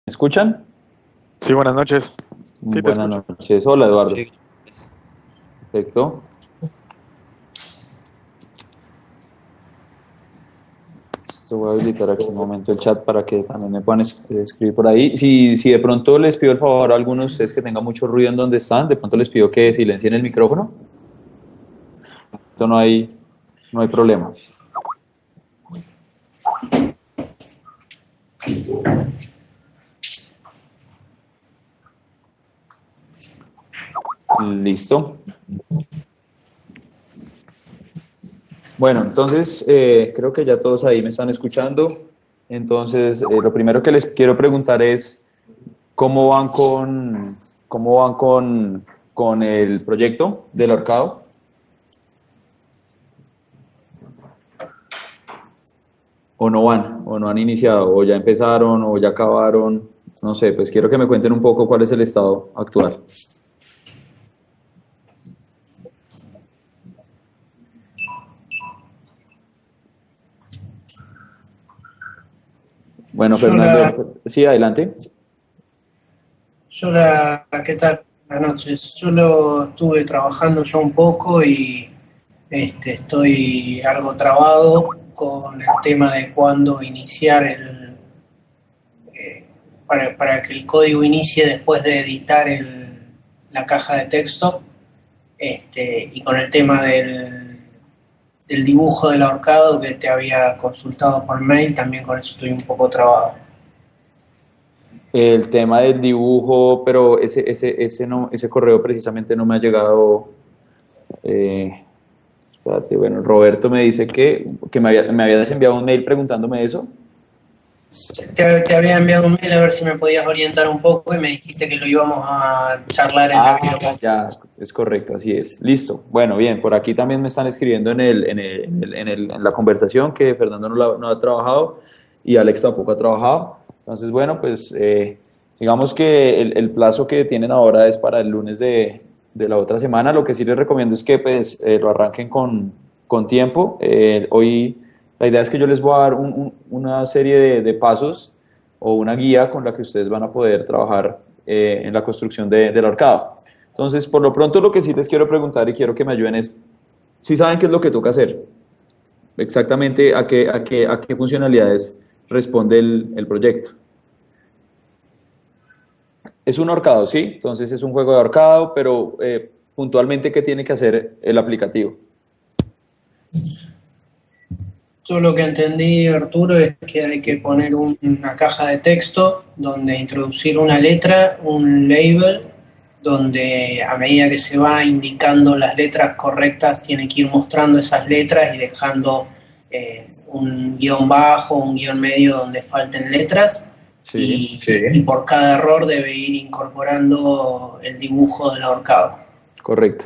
¿Me escuchan? Sí, buenas noches. Sí, te Buenas escucho. noches. Hola, Eduardo. Sí. Perfecto. Te voy a habilitar aquí un momento el chat para que también me puedan escribir por ahí. Si de pronto les pido el favor a algunos de ustedes que tengan mucho ruido en donde están, de pronto les pido que silencien el micrófono. Esto no hay problema. Listo. Bueno, entonces creo que ya todos ahí me están escuchando. Entonces, lo primero que les quiero preguntar es cómo van con el proyecto del ahorcado. O no han iniciado, o ya empezaron, o ya acabaron. No sé, pues quiero que me cuenten un poco cuál es el estado actual. Bueno, Yo la, Fernando, sí, adelante. ¿Qué tal? Buenas noches. Yo lo estuve trabajando ya un poco y estoy algo trabado con el tema de cuándo iniciar eh, para que el código inicie después de editar la caja de texto, y con el tema del dibujo del ahorcado que te había consultado por mail, también con eso estoy un poco trabado. El tema del dibujo, pero ese, no, ese correo precisamente no me ha llegado. eh, Espérate, bueno, Roberto me dice que me habías enviado un mail preguntándome eso. Te había enviado un mail a ver si me podías orientar un poco y me dijiste que lo íbamos a charlar en la Ah, videoconferencia. ya, es correcto, así es. Listo. Bueno, bien, por aquí también me están escribiendo en la conversación que Fernando no ha trabajado y Alex tampoco ha trabajado. Entonces, bueno, pues digamos que el plazo que tienen ahora es para el lunes de la otra semana. Lo que sí les recomiendo es que pues, lo arranquen con tiempo. Hoy la idea es que yo les voy a dar una serie de pasos o una guía con la que ustedes van a poder trabajar en la construcción del ahorcado. Entonces, por lo pronto, lo que sí les quiero preguntar y quiero que me ayuden es, si saben qué es lo que toca hacer, exactamente a qué funcionalidades responde el proyecto. Es un ahorcado, ¿sí? Entonces es un juego de ahorcado, pero puntualmente, ¿qué tiene que hacer el aplicativo? Yo lo que entendí, Arturo, es que hay que poner una caja de texto donde introducir una letra, un label, donde a medida que se va indicando las letras correctas, tiene que ir mostrando esas letras y dejando un guión bajo, un guión medio donde falten letras. Sí, Y por cada error debe ir incorporando el dibujo del ahorcado. correcto.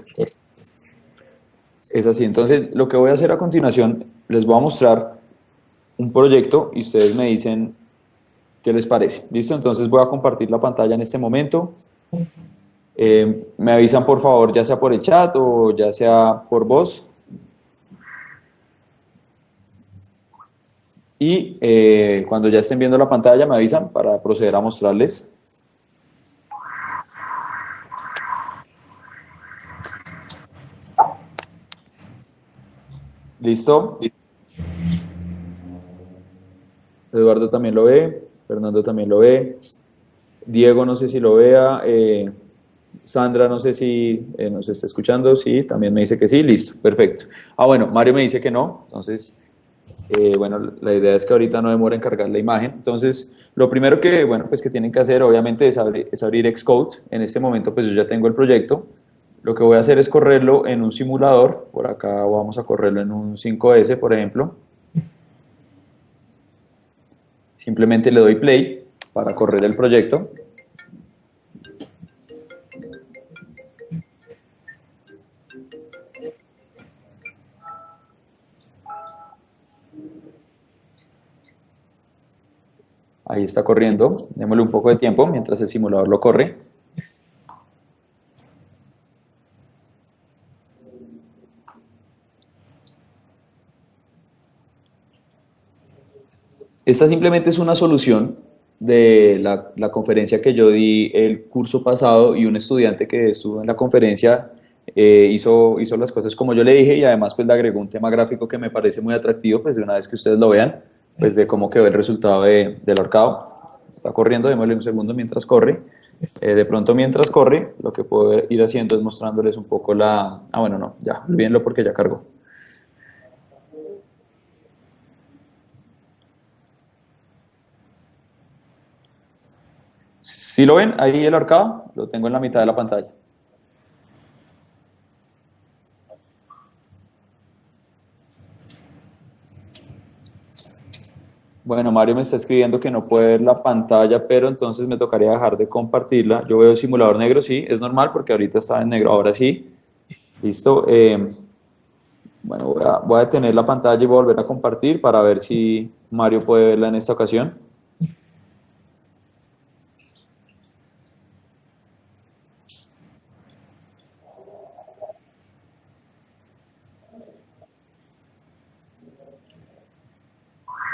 Es así. Entonces, lo que voy a hacer a continuación, les voy a mostrar un proyecto y ustedes me dicen qué les parece. ¿Listo? Entonces voy a compartir la pantalla en este momento. Me avisan por favor, ya sea por el chat o ya sea por voz. Y cuando ya estén viendo la pantalla me avisan para proceder a mostrarles. ¿Listo? Eduardo también lo ve, Fernando también lo ve, Diego no sé si lo vea, Sandra no sé si nos está escuchando, sí, también me dice que sí, listo, perfecto. Ah, bueno, Mario me dice que no, entonces bueno, la idea es que ahorita no demore en cargar la imagen. Entonces, lo primero que, bueno, pues que tienen que hacer, obviamente, es abrir Xcode. En este momento, pues yo ya tengo el proyecto. Lo que voy a hacer es correrlo en un simulador. Por acá vamos a correrlo en un 5S, por ejemplo. Simplemente le doy play para correr el proyecto. Ahí está corriendo. Démosle un poco de tiempo mientras el simulador lo corre. Esta simplemente es una solución de la conferencia que yo di el curso pasado y un estudiante que estuvo en la conferencia hizo las cosas como yo le dije y además pues le agregó un tema gráfico que me parece muy atractivo, pues de una vez que ustedes lo vean, pues de cómo quedó el resultado del ahorcado. Está corriendo, démosle un segundo mientras corre. De pronto mientras corre, lo que puedo ir haciendo es mostrándoles un poco la... Ah, bueno, no, ya, olvídenlo porque ya cargó. ¿Sí lo ven? Ahí el ahorcado, lo tengo en la mitad de la pantalla. Bueno, Mario me está escribiendo que no puede ver la pantalla, pero entonces me tocaría dejar de compartirla. Yo veo simulador negro, sí, es normal porque ahorita está en negro, ahora sí. Listo. Bueno, voy a detener la pantalla y voy a volver a compartir para ver si Mario puede verla en esta ocasión.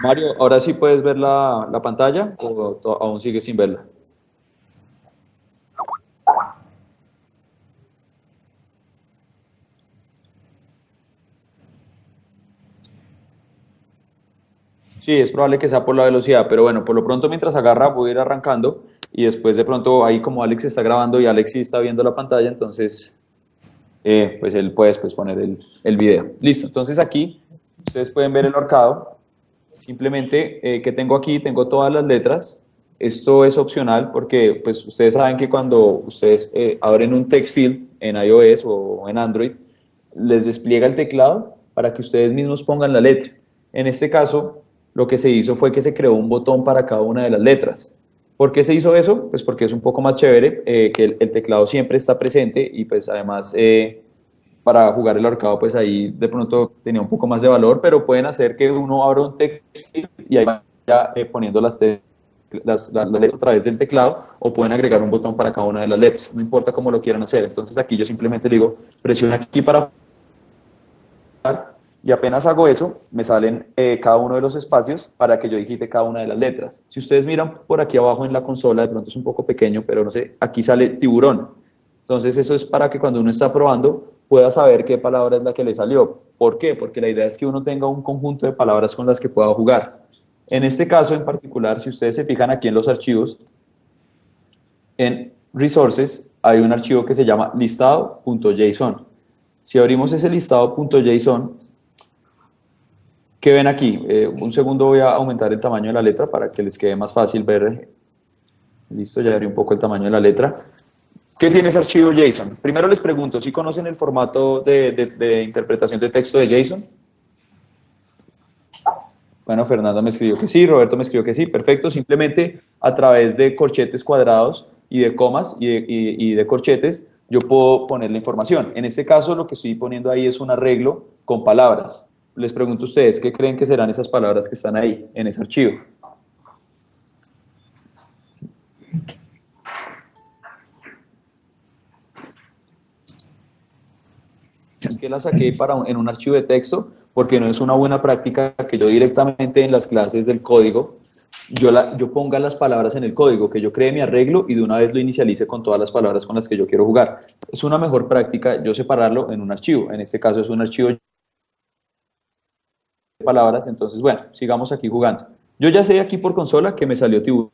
Mario, ¿ahora sí puedes ver la pantalla o aún sigues sin verla? Sí, es probable que sea por la velocidad, pero bueno, por lo pronto mientras agarra voy a ir arrancando y después de pronto ahí como Alex está grabando y Alex sí está viendo la pantalla, entonces pues él puede después poner el video. Listo, entonces aquí ustedes pueden ver el ahorcado. Simplemente, ¿qué tengo aquí? Tengo todas las letras. Esto es opcional porque pues ustedes saben que cuando ustedes abren un text field en iOS o en Android, les despliega el teclado para que ustedes mismos pongan la letra. En este caso, lo que se hizo fue que se creó un botón para cada una de las letras. ¿Por qué se hizo eso? Pues porque es un poco más chévere, que el teclado siempre está presente y pues además para jugar el ahorcado pues ahí de pronto tenía un poco más de valor, pero pueden hacer que uno abra un text y ahí vaya poniendo las letras a través del teclado o pueden agregar un botón para cada una de las letras, no importa cómo lo quieran hacer. Entonces aquí yo simplemente le digo presiona aquí para y apenas hago eso, me salen cada uno de los espacios para que yo digite cada una de las letras. Si ustedes miran por aquí abajo en la consola, de pronto es un poco pequeño, pero no sé, aquí sale tiburón. Entonces eso es para que cuando uno está probando pueda saber qué palabra es la que le salió. ¿Por qué? Porque la idea es que uno tenga un conjunto de palabras con las que pueda jugar. En este caso en particular, si ustedes se fijan aquí en los archivos, en Resources hay un archivo que se llama listado.json. Si abrimos ese listado.json, ¿qué ven aquí? Un segundo voy a aumentar el tamaño de la letra para que les quede más fácil ver. Listo, ya abrí un poco el tamaño de la letra. ¿Qué tiene ese archivo JSON? Primero les pregunto, ¿sí conocen el formato de interpretación de texto de JSON? Bueno, Fernando me escribió que sí, Roberto me escribió que sí, perfecto. Simplemente a través de corchetes cuadrados y de comas y de corchetes, yo puedo poner la información. En este caso, lo que estoy poniendo ahí es un arreglo con palabras. Les pregunto a ustedes, ¿qué creen que serán esas palabras que están ahí, en ese archivo? Que la saqué en un archivo de texto porque no es una buena práctica que yo directamente en las clases del código yo ponga las palabras en el código, que yo cree mi arreglo y de una vez lo inicialice con todas las palabras con las que yo quiero jugar. Es una mejor práctica yo separarlo en un archivo. En este caso es un archivo de palabras. Entonces, bueno, sigamos aquí jugando. Yo ya sé aquí por consola que me salió tiburón.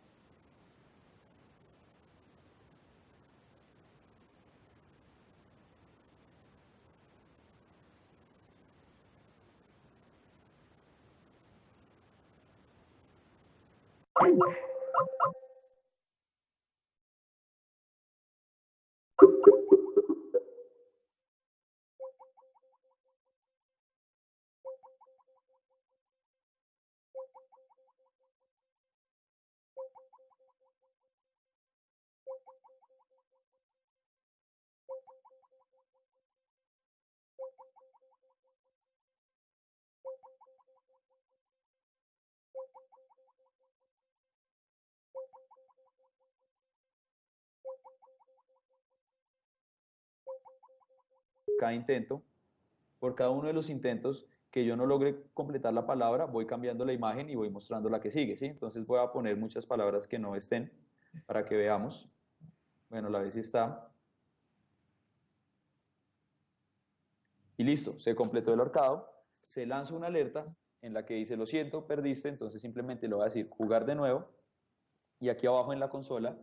Cada intento, por cada uno de los intentos que yo no logre completar la palabra, voy cambiando la imagen y voy mostrando la que sigue, ¿sí? Entonces voy a poner muchas palabras que no estén para que veamos. Bueno, la vez está. Y listo, se completó el ahorcado, se lanza una alerta en la que dice, lo siento, perdiste, entonces simplemente le voy a decir jugar de nuevo, y aquí abajo en la consola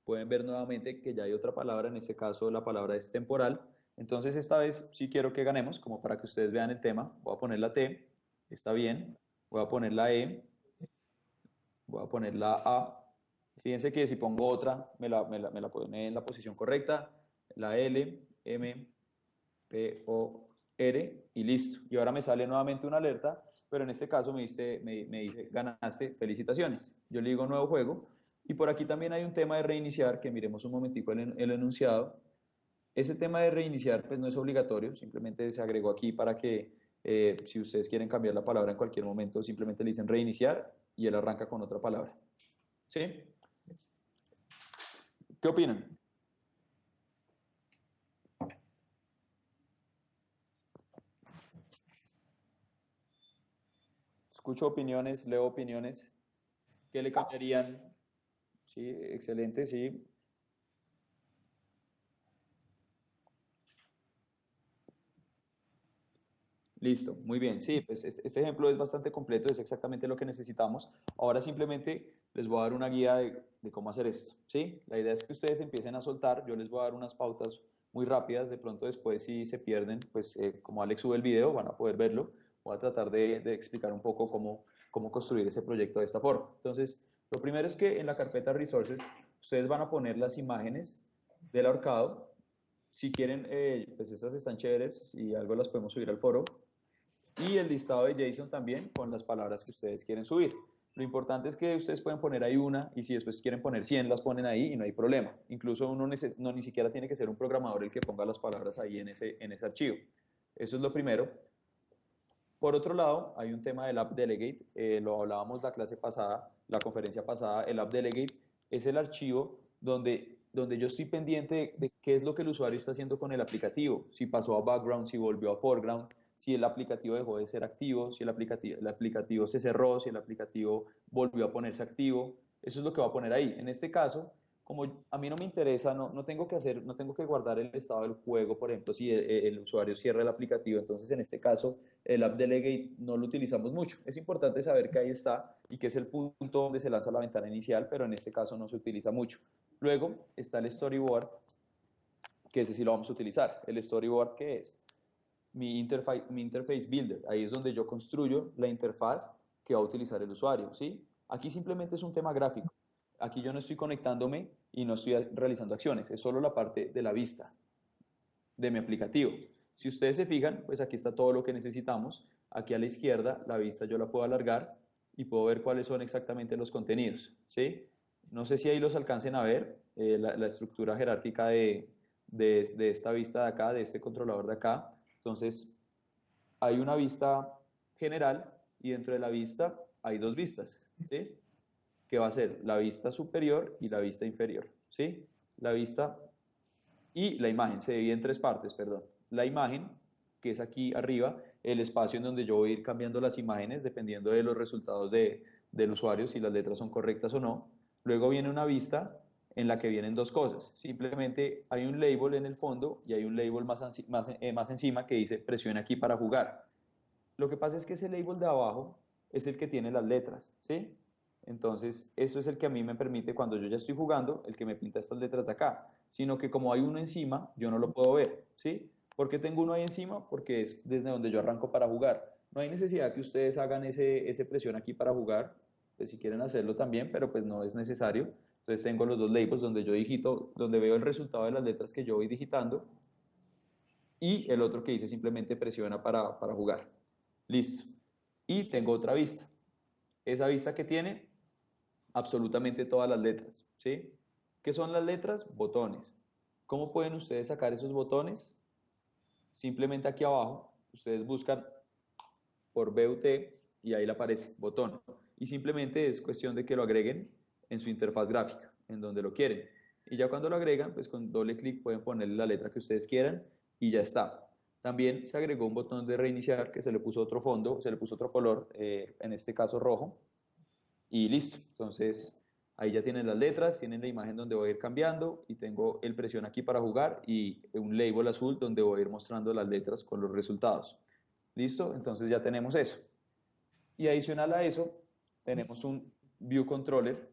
pueden ver nuevamente que ya hay otra palabra, en este caso la palabra es temporal, entonces esta vez sí quiero que ganemos, como para que ustedes vean el tema, voy a poner la T, está bien, voy a poner la E, voy a poner la A, fíjense que si pongo otra, me la pone en la posición correcta, la L, M, P-O-R y listo. Y ahora me sale nuevamente una alerta, pero en este caso me dice ganaste, felicitaciones. Yo le digo nuevo juego. Y por aquí también hay un tema de reiniciar, que miremos un momentico el enunciado. Ese tema de reiniciar pues no es obligatorio, simplemente se agregó aquí para que si ustedes quieren cambiar la palabra en cualquier momento, simplemente le dicen reiniciar y él arranca con otra palabra. ¿Sí? ¿Qué opinan? Escucho opiniones, leo opiniones. ¿Qué le cambiarían? Sí, excelente, sí. Listo, muy bien. Sí, pues este ejemplo es bastante completo, es exactamente lo que necesitamos. Ahora simplemente les voy a dar una guía de cómo hacer esto, ¿sí? La idea es que ustedes empiecen a soltar, yo les voy a dar unas pautas muy rápidas, de pronto después si se pierden, pues como Alex sube el video van a poder verlo, voy a tratar de explicar un poco cómo construir ese proyecto de esta forma. Entonces, lo primero es que en la carpeta Resources ustedes van a poner las imágenes del ahorcado. Si quieren, pues estas están chéveres, si algo las podemos subir al foro, y el listado de JSON también con las palabras que ustedes quieren subir. Lo importante es que ustedes pueden poner ahí una y si después quieren poner 100 las ponen ahí y no hay problema. Incluso uno no, ni siquiera tiene que ser un programador el que ponga las palabras ahí en ese archivo. Eso es lo primero. Por otro lado, hay un tema del App Delegate, lo hablábamos la clase pasada, la conferencia pasada, el App Delegate es el archivo donde yo estoy pendiente de qué es lo que el usuario está haciendo con el aplicativo, si pasó a background, si volvió a foreground, si el aplicativo dejó de ser activo, si el aplicativo se cerró, si el aplicativo volvió a ponerse activo, eso es lo que va a poner ahí. En este caso, como a mí no me interesa, no tengo que guardar el estado del juego, por ejemplo, si el usuario cierra el aplicativo, entonces en este caso el App Delegate no lo utilizamos mucho. Es importante saber que ahí está y que es el punto donde se lanza la ventana inicial, pero en este caso no se utiliza mucho. Luego está el Storyboard, que ese sí lo vamos a utilizar. El Storyboard, ¿qué es? Mi interface Builder. Ahí es donde yo construyo la interfaz que va a utilizar el usuario, ¿sí? Aquí simplemente es un tema gráfico. Aquí yo no estoy conectándome y no estoy realizando acciones, es solo la parte de la vista de mi aplicativo. Si ustedes se fijan, pues aquí está todo lo que necesitamos. Aquí a la izquierda, la vista yo la puedo alargar y puedo ver cuáles son exactamente los contenidos, ¿sí? No sé si ahí los alcancen a ver, la estructura jerárquica de esta vista de acá, de este controlador de acá. Entonces, hay una vista general y dentro de la vista hay dos vistas, ¿sí? Que va a ser la vista superior y la vista inferior, ¿sí? La vista y la imagen, se divide en tres partes, perdón. La imagen, que es aquí arriba, el espacio en donde yo voy a ir cambiando las imágenes dependiendo de los resultados del usuario, si las letras son correctas o no. Luego viene una vista en la que vienen dos cosas. Simplemente hay un label en el fondo y hay un label más encima que dice presione aquí para jugar. Lo que pasa es que ese label de abajo es el que tiene las letras, ¿sí? Entonces, eso es el que a mí me permite, cuando yo ya estoy jugando, el que me pinta estas letras de acá. Sino que como hay uno encima, yo no lo puedo ver, ¿sí? ¿Por qué tengo uno ahí encima? Porque es desde donde yo arranco para jugar. No hay necesidad que ustedes hagan ese presión aquí para jugar, pues si quieren hacerlo también, pero pues no es necesario. Entonces tengo los dos labels donde yo digito, donde veo el resultado de las letras que yo voy digitando y el otro que dice simplemente presiona para jugar. Listo. Y tengo otra vista. Esa vista que tiene absolutamente todas las letras, ¿sí? ¿Qué son las letras? Botones. ¿Cómo pueden ustedes sacar esos botones? Simplemente aquí abajo, ustedes buscan por BUT y ahí le aparece botón. Y simplemente es cuestión de que lo agreguen en su interfaz gráfica, en donde lo quieren. Y ya cuando lo agregan, pues con doble clic pueden ponerle la letra que ustedes quieran y ya está. También se agregó un botón de reiniciar que se le puso otro fondo, se le puso otro color, en este caso rojo, y listo. Entonces ahí ya tienen las letras, tienen la imagen donde voy a ir cambiando y tengo el presión aquí para jugar y un label azul donde voy a ir mostrando las letras con los resultados. ¿Listo? Entonces ya tenemos eso. Y adicional a eso, tenemos un View Controller,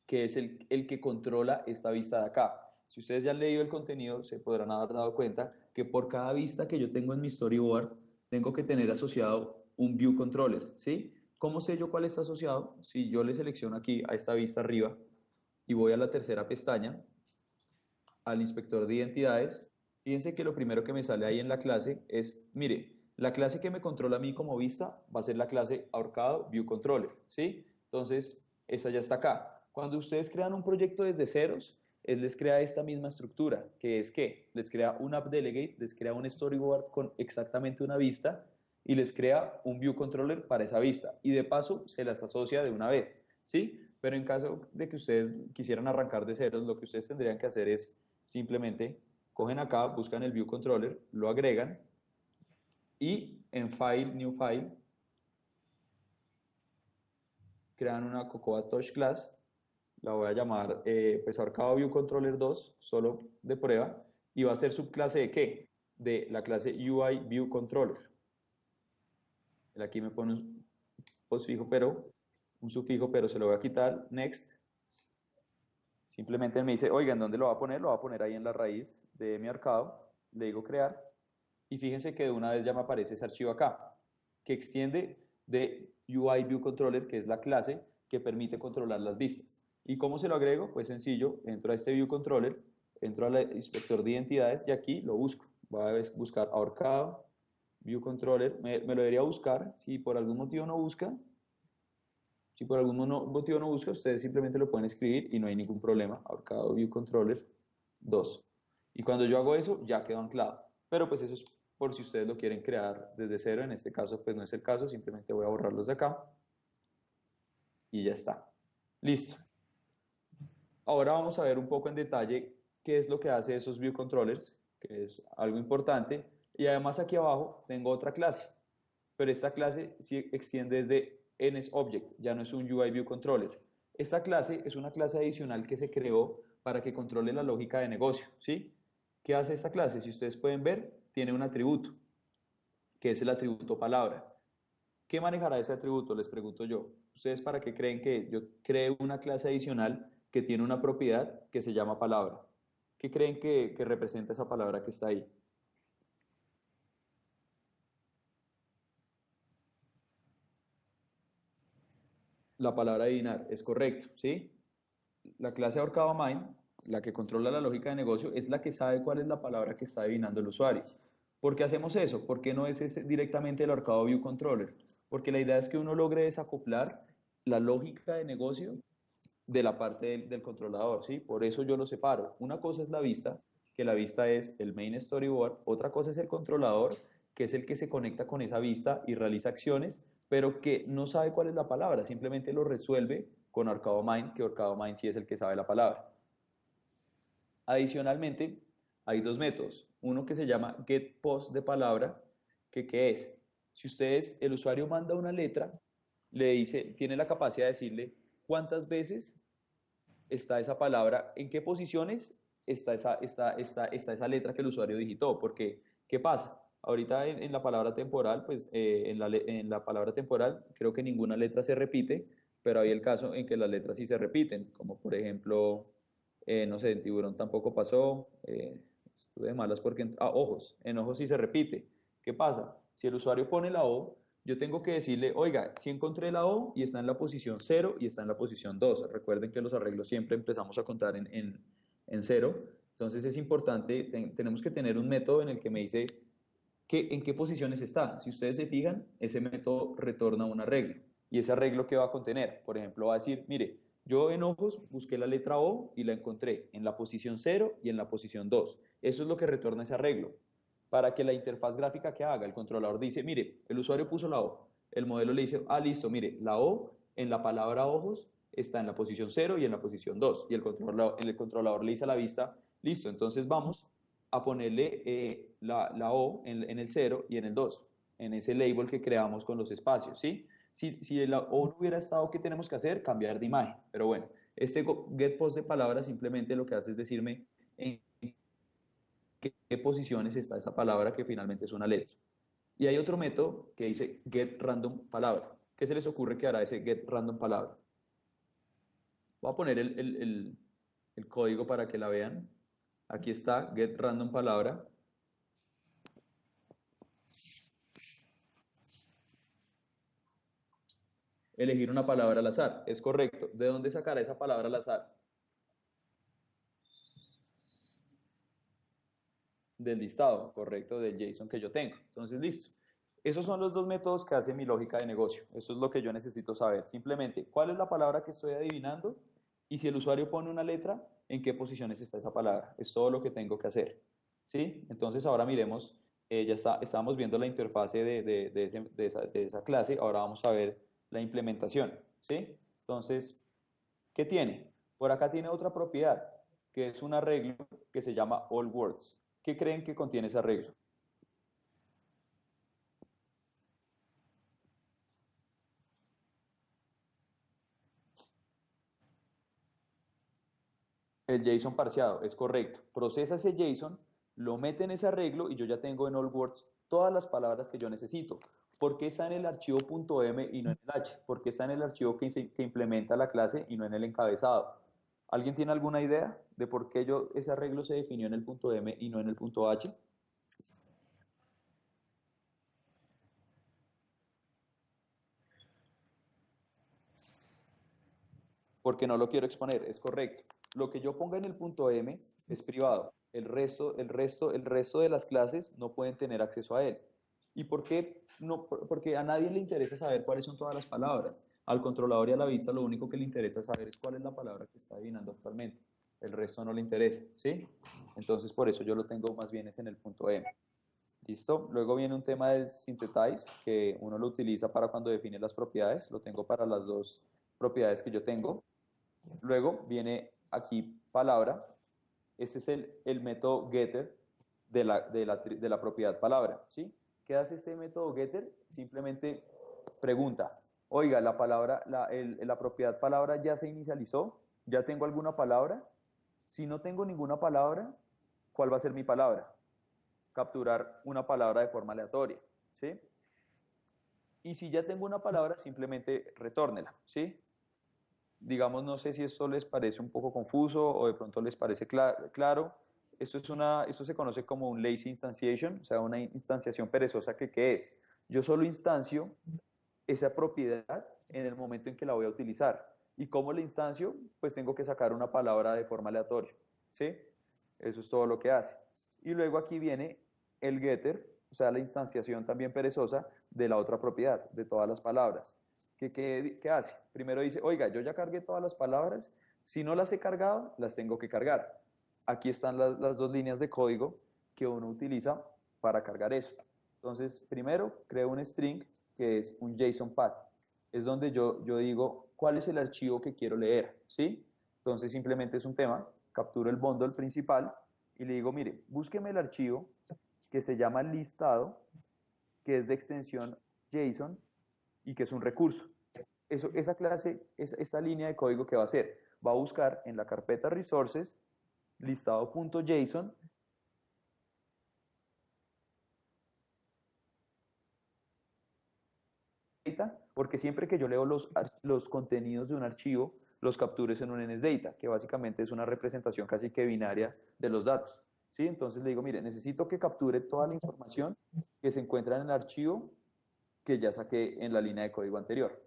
que es el que controla esta vista de acá. Si ustedes ya han leído el contenido, se podrán haber dado cuenta que por cada vista que yo tengo en mi storyboard, tengo que tener asociado un View Controller, ¿sí? ¿Cómo sé yo cuál está asociado? Si yo le selecciono aquí a esta vista arriba y voy a la tercera pestaña, al inspector de identidades, fíjense que lo primero que me sale ahí en la clase es, mire, la clase que me controla a mí como vista va a ser la clase ahorcado View Controller, ¿sí? Entonces, esa ya está acá. Cuando ustedes crean un proyecto desde ceros, él les crea esta misma estructura, que es que les crea un app delegate, les crea un storyboard con exactamente una vista y les crea un View Controller para esa vista. Y de paso, se las asocia de una vez, ¿sí? Pero en caso de que ustedes quisieran arrancar de ceros, lo que ustedes tendrían que hacer es simplemente cogen acá, buscan el View Controller, lo agregan y en File, New File, crean una Cocoa Touch Class, la voy a llamar pues ahorcado View Controller 2, solo de prueba, y va a ser subclase de ¿qué? De la clase UI View Controller. Él aquí me pone un postfijo, pero un sufijo, pero se lo voy a quitar, next. Simplemente él me dice, oigan, ¿dónde lo va a poner? Lo va a poner ahí en la raíz de mi arcado, le digo crear, y fíjense que de una vez ya me aparece ese archivo acá, que extiende de UI View Controller, que es la clase que permite controlar las vistas. ¿Y cómo se lo agrego? Pues sencillo, entro a este View Controller, entro al inspector de identidades y aquí lo busco. Voy a buscar ahorcado, View Controller, me lo debería buscar, si por algún motivo no busca, si por algún motivo no busca, ustedes simplemente lo pueden escribir y no hay ningún problema. Ahorcado View Controller 2. Y cuando yo hago eso, ya quedó anclado. Pero pues eso es por si ustedes lo quieren crear desde cero. En este caso, pues no es el caso. Simplemente voy a borrarlos de acá. Y ya está. Listo. Ahora vamos a ver un poco en detalle qué es lo que hace esos View Controllers, que es algo importante. Y además aquí abajo tengo otra clase. Pero esta clase sí extiende desde NSObject, ya no es un UI View Controller. Esta clase es una clase adicional que se creó para que controle la lógica de negocio, ¿sí? ¿Qué hace esta clase? Si ustedes pueden ver, tiene un atributo, que es el atributo palabra. ¿Qué manejará ese atributo? Les pregunto yo. ¿Ustedes para qué creen que yo cree una clase adicional que tiene una propiedad que se llama palabra? ¿Qué creen que representa esa palabra que está ahí? La palabra adivinar, es correcto, ¿sí? La clase ahorcado main, la que controla la lógica de negocio, es la que sabe cuál es la palabra que está adivinando el usuario. ¿Por qué hacemos eso? ¿Por qué no es directamente el ahorcado view controller? Porque la idea es que uno logre desacoplar la lógica de negocio de la parte del controlador, ¿sí? Por eso yo lo separo. Una cosa es la vista, que la vista es el main storyboard, otra cosa es el controlador, que es el que se conecta con esa vista y realiza acciones, pero que no sabe cuál es la palabra, simplemente lo resuelve con Arcado Mind, que Arcado Mind sí es el que sabe la palabra. Adicionalmente, hay dos métodos. Uno que se llama getPost de palabra, que ¿qué es? Si ustedes, el usuario manda una letra, le dice, tiene la capacidad de decirle cuántas veces está esa palabra, en qué posiciones está esa letra que el usuario digitó, porque ¿qué pasa? Ahorita en la palabra temporal, pues en la palabra temporal creo que ninguna letra se repite, pero hay el caso en que las letras sí se repiten, como por ejemplo, no sé, en tiburón tampoco pasó, estuve de malas porque, ojos, en ojos sí se repite. ¿Qué pasa? Si el usuario pone la O, yo tengo que decirle, oiga, si encontré la O y está en la posición 0 y está en la posición 2. Recuerden que los arreglos siempre empezamos a contar en 0. Entonces es importante, tenemos que tener un método en el que me dice en qué posiciones está. Si ustedes se fijan, ese método retorna un arreglo. ¿Y ese arreglo qué va a contener? Por ejemplo, va a decir, mire, yo en ojos busqué la letra O y la encontré en la posición 0 y en la posición 2. Eso es lo que retorna ese arreglo. Para que la interfaz gráfica que haga, el controlador dice, mire, el usuario puso la O. El modelo le dice, listo, mire, la O en la palabra ojos está en la posición 0 y en la posición 2. Y el controlador le dice a la vista, listo, entonces vamos a ponerle la O en el 0 y en el 2, en ese label que creamos con los espacios, ¿sí? Si la O no hubiera estado, ¿qué tenemos que hacer? Cambiar de imagen. Pero bueno, este get post de palabras simplemente lo que hace es decirme en qué posiciones está esa palabra que finalmente es una letra. Y hay otro método que dice get random palabra. ¿Qué se les ocurre que hará ese get random palabra? Voy a poner el código para que la vean. Aquí está, get random palabra. Elegir una palabra al azar. Es correcto. ¿De dónde sacará esa palabra al azar? Del listado, correcto, del JSON que yo tengo. Entonces, listo. Esos son los dos métodos que hace mi lógica de negocio. Eso es lo que yo necesito saber. Simplemente, ¿cuál es la palabra que estoy adivinando? Y si el usuario pone una letra, ¿en qué posiciones está esa palabra? Es todo lo que tengo que hacer. ¿Sí? Entonces, ahora miremos, estábamos viendo la interfase de esa clase, ahora vamos a ver la implementación. ¿Sí? Entonces, ¿qué tiene? Por acá tiene otra propiedad, que es un arreglo que se llama all words. ¿Qué creen que contiene ese arreglo? El JSON parseado, es correcto. Procesa ese JSON, lo mete en ese arreglo y yo ya tengo en all words todas las palabras que yo necesito. ¿Por qué está en el archivo .m y no en el H? ¿Por qué está en el archivo que implementa la clase y no en el encabezado? ¿Alguien tiene alguna idea de por qué ese arreglo se definió en el .m y no en el .h? Porque no lo quiero exponer, es correcto. Lo que yo ponga en el punto M es privado. El resto de las clases no pueden tener acceso a él. ¿Y por qué? No, porque a nadie le interesa saber cuáles son todas las palabras. Al controlador y a la vista lo único que le interesa saber es cuál es la palabra que está adivinando actualmente. El resto no le interesa, ¿sí? Entonces por eso yo lo tengo más bien es en el punto M. ¿Listo? Luego viene un tema de synthetize, que uno lo utiliza para cuando define las propiedades. Lo tengo para las dos propiedades que yo tengo. Luego viene aquí palabra. Este es el método getter de la propiedad palabra, ¿sí? ¿Qué hace este método getter? Simplemente pregunta, oiga, la propiedad palabra ya se inicializó, ya tengo alguna palabra. Si no tengo ninguna palabra, ¿cuál va a ser mi palabra? Capturar una palabra de forma aleatoria, ¿sí? Y si ya tengo una palabra, simplemente retórnela, ¿sí? Digamos, no sé si esto les parece un poco confuso o de pronto les parece claro. Esto se conoce como un lazy instantiation, o sea, una instanciación perezosa que ¿qué es? Yo solo instancio esa propiedad en el momento en que la voy a utilizar. ¿Y cómo la instancio? Pues tengo que sacar una palabra de forma aleatoria, ¿sí? Eso es todo lo que hace. Y luego aquí viene el getter, o sea, la instanciación también perezosa de la otra propiedad, de todas las palabras. ¿Qué hace? Primero dice, oiga, yo ya cargué todas las palabras, si no las he cargado, las tengo que cargar. Aquí están las dos líneas de código que uno utiliza para cargar eso. Entonces, primero creo un string que es un JSON path. Es donde yo digo cuál es el archivo que quiero leer, ¿sí? Entonces simplemente es un tema, capturo el bundle principal y le digo, mire, búsqueme el archivo que se llama listado, que es de extensión JSON y que es un recurso. Esa clase, esta línea de código que va a hacer, va a buscar en la carpeta resources listado.json porque siempre que yo leo los contenidos de un archivo, los captures en un NSData, que básicamente es una representación casi que binaria de los datos. ¿Sí? Entonces le digo, mire, necesito que capture toda la información que se encuentra en el archivo que ya saqué en la línea de código anterior.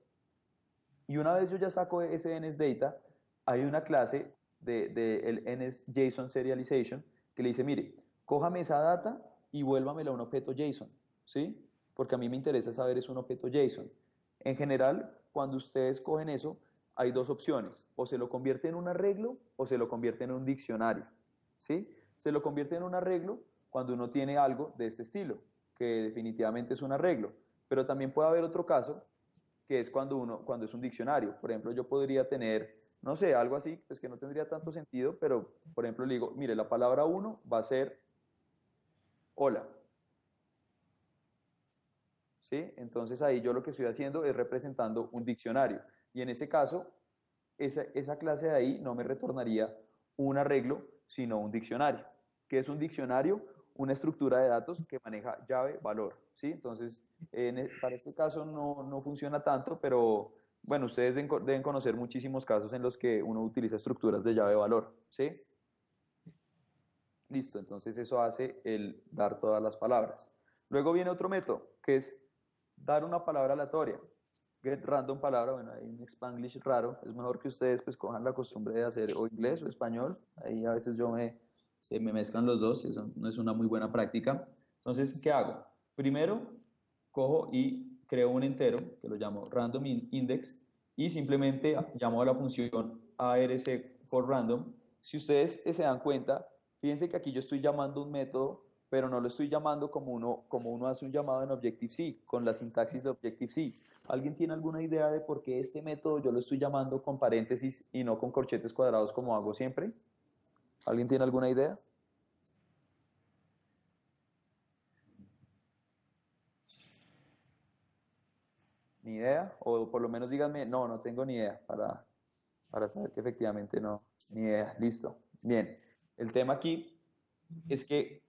Y una vez yo ya saco ese NSData, hay una clase el NSJSON Serialization que le dice, mire, cójame esa data y vuélvamela a un objeto JSON, ¿sí? Porque a mí me interesa saber es un objeto JSON. En general, cuando ustedes cogen eso, hay dos opciones, o se lo convierte en un arreglo o se lo convierte en un diccionario, ¿sí? Se lo convierte en un arreglo cuando uno tiene algo de este estilo, que definitivamente es un arreglo, pero también puede haber otro caso que es cuando es un diccionario. Por ejemplo, yo podría tener, no sé, algo así, pues que no tendría tanto sentido, pero por ejemplo le digo, mire, la palabra uno va a ser hola. ¿Sí? Entonces ahí yo lo que estoy haciendo es representando un diccionario. Y en ese caso, esa clase de ahí no me retornaría un arreglo, sino un diccionario. ¿Qué es un diccionario? Una estructura de datos que maneja llave, valor. ¿Sí? Entonces, para este caso no funciona tanto, pero bueno, ustedes deben conocer muchísimos casos en los que uno utiliza estructuras de llave, valor. ¿Sí? Listo, entonces eso hace el dar todas las palabras. Luego viene otro método, que es dar una palabra aleatoria. Get random palabra, bueno, hay un Spanglish raro, es mejor que ustedes pues cojan la costumbre de hacer o inglés o español, ahí a veces se me mezclan los dos y eso no es una muy buena práctica. Entonces, ¿qué hago? Primero, cojo y creo un entero, que lo llamo random index, y simplemente llamo a la función arc for random. Si ustedes se dan cuenta, fíjense que aquí yo estoy llamando un método, pero no lo estoy llamando como uno hace un llamado en Objective-C, con la sintaxis de Objective-C. ¿Alguien tiene alguna idea de por qué este método yo lo estoy llamando con paréntesis y no con corchetes cuadrados como hago siempre? ¿Alguien tiene alguna idea? ¿Ni idea? O por lo menos díganme, no tengo ni idea, para saber que efectivamente no, ni idea. Listo. Bien. El tema aquí es que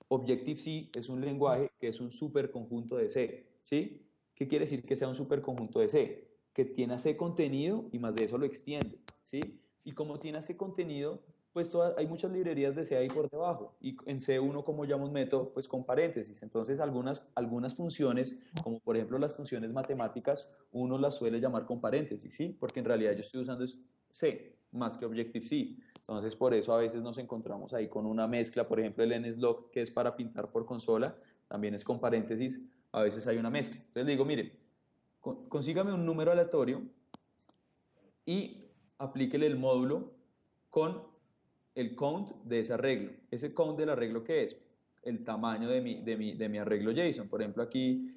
Objective-C es un lenguaje que es un superconjunto de C, ¿sí? ¿Qué quiere decir que sea un superconjunto de C? Que tiene a C contenido y más de eso lo extiende, ¿sí? Y como tiene a C contenido, pues hay muchas librerías de C ahí por debajo. Y en C1, como llama un método, pues con paréntesis. Entonces, algunas funciones, como por ejemplo las funciones matemáticas, uno las suele llamar con paréntesis, ¿sí? Porque en realidad yo estoy usando C más que Objective-C. Entonces, por eso a veces nos encontramos ahí con una mezcla, por ejemplo, el nslog, que es para pintar por consola, también es con paréntesis, a veces hay una mezcla. Entonces le digo, mire, consígame un número aleatorio y aplíquele el módulo con el count de ese arreglo. ¿Ese count del arreglo qué es? El tamaño de mi arreglo JSON. Por ejemplo, aquí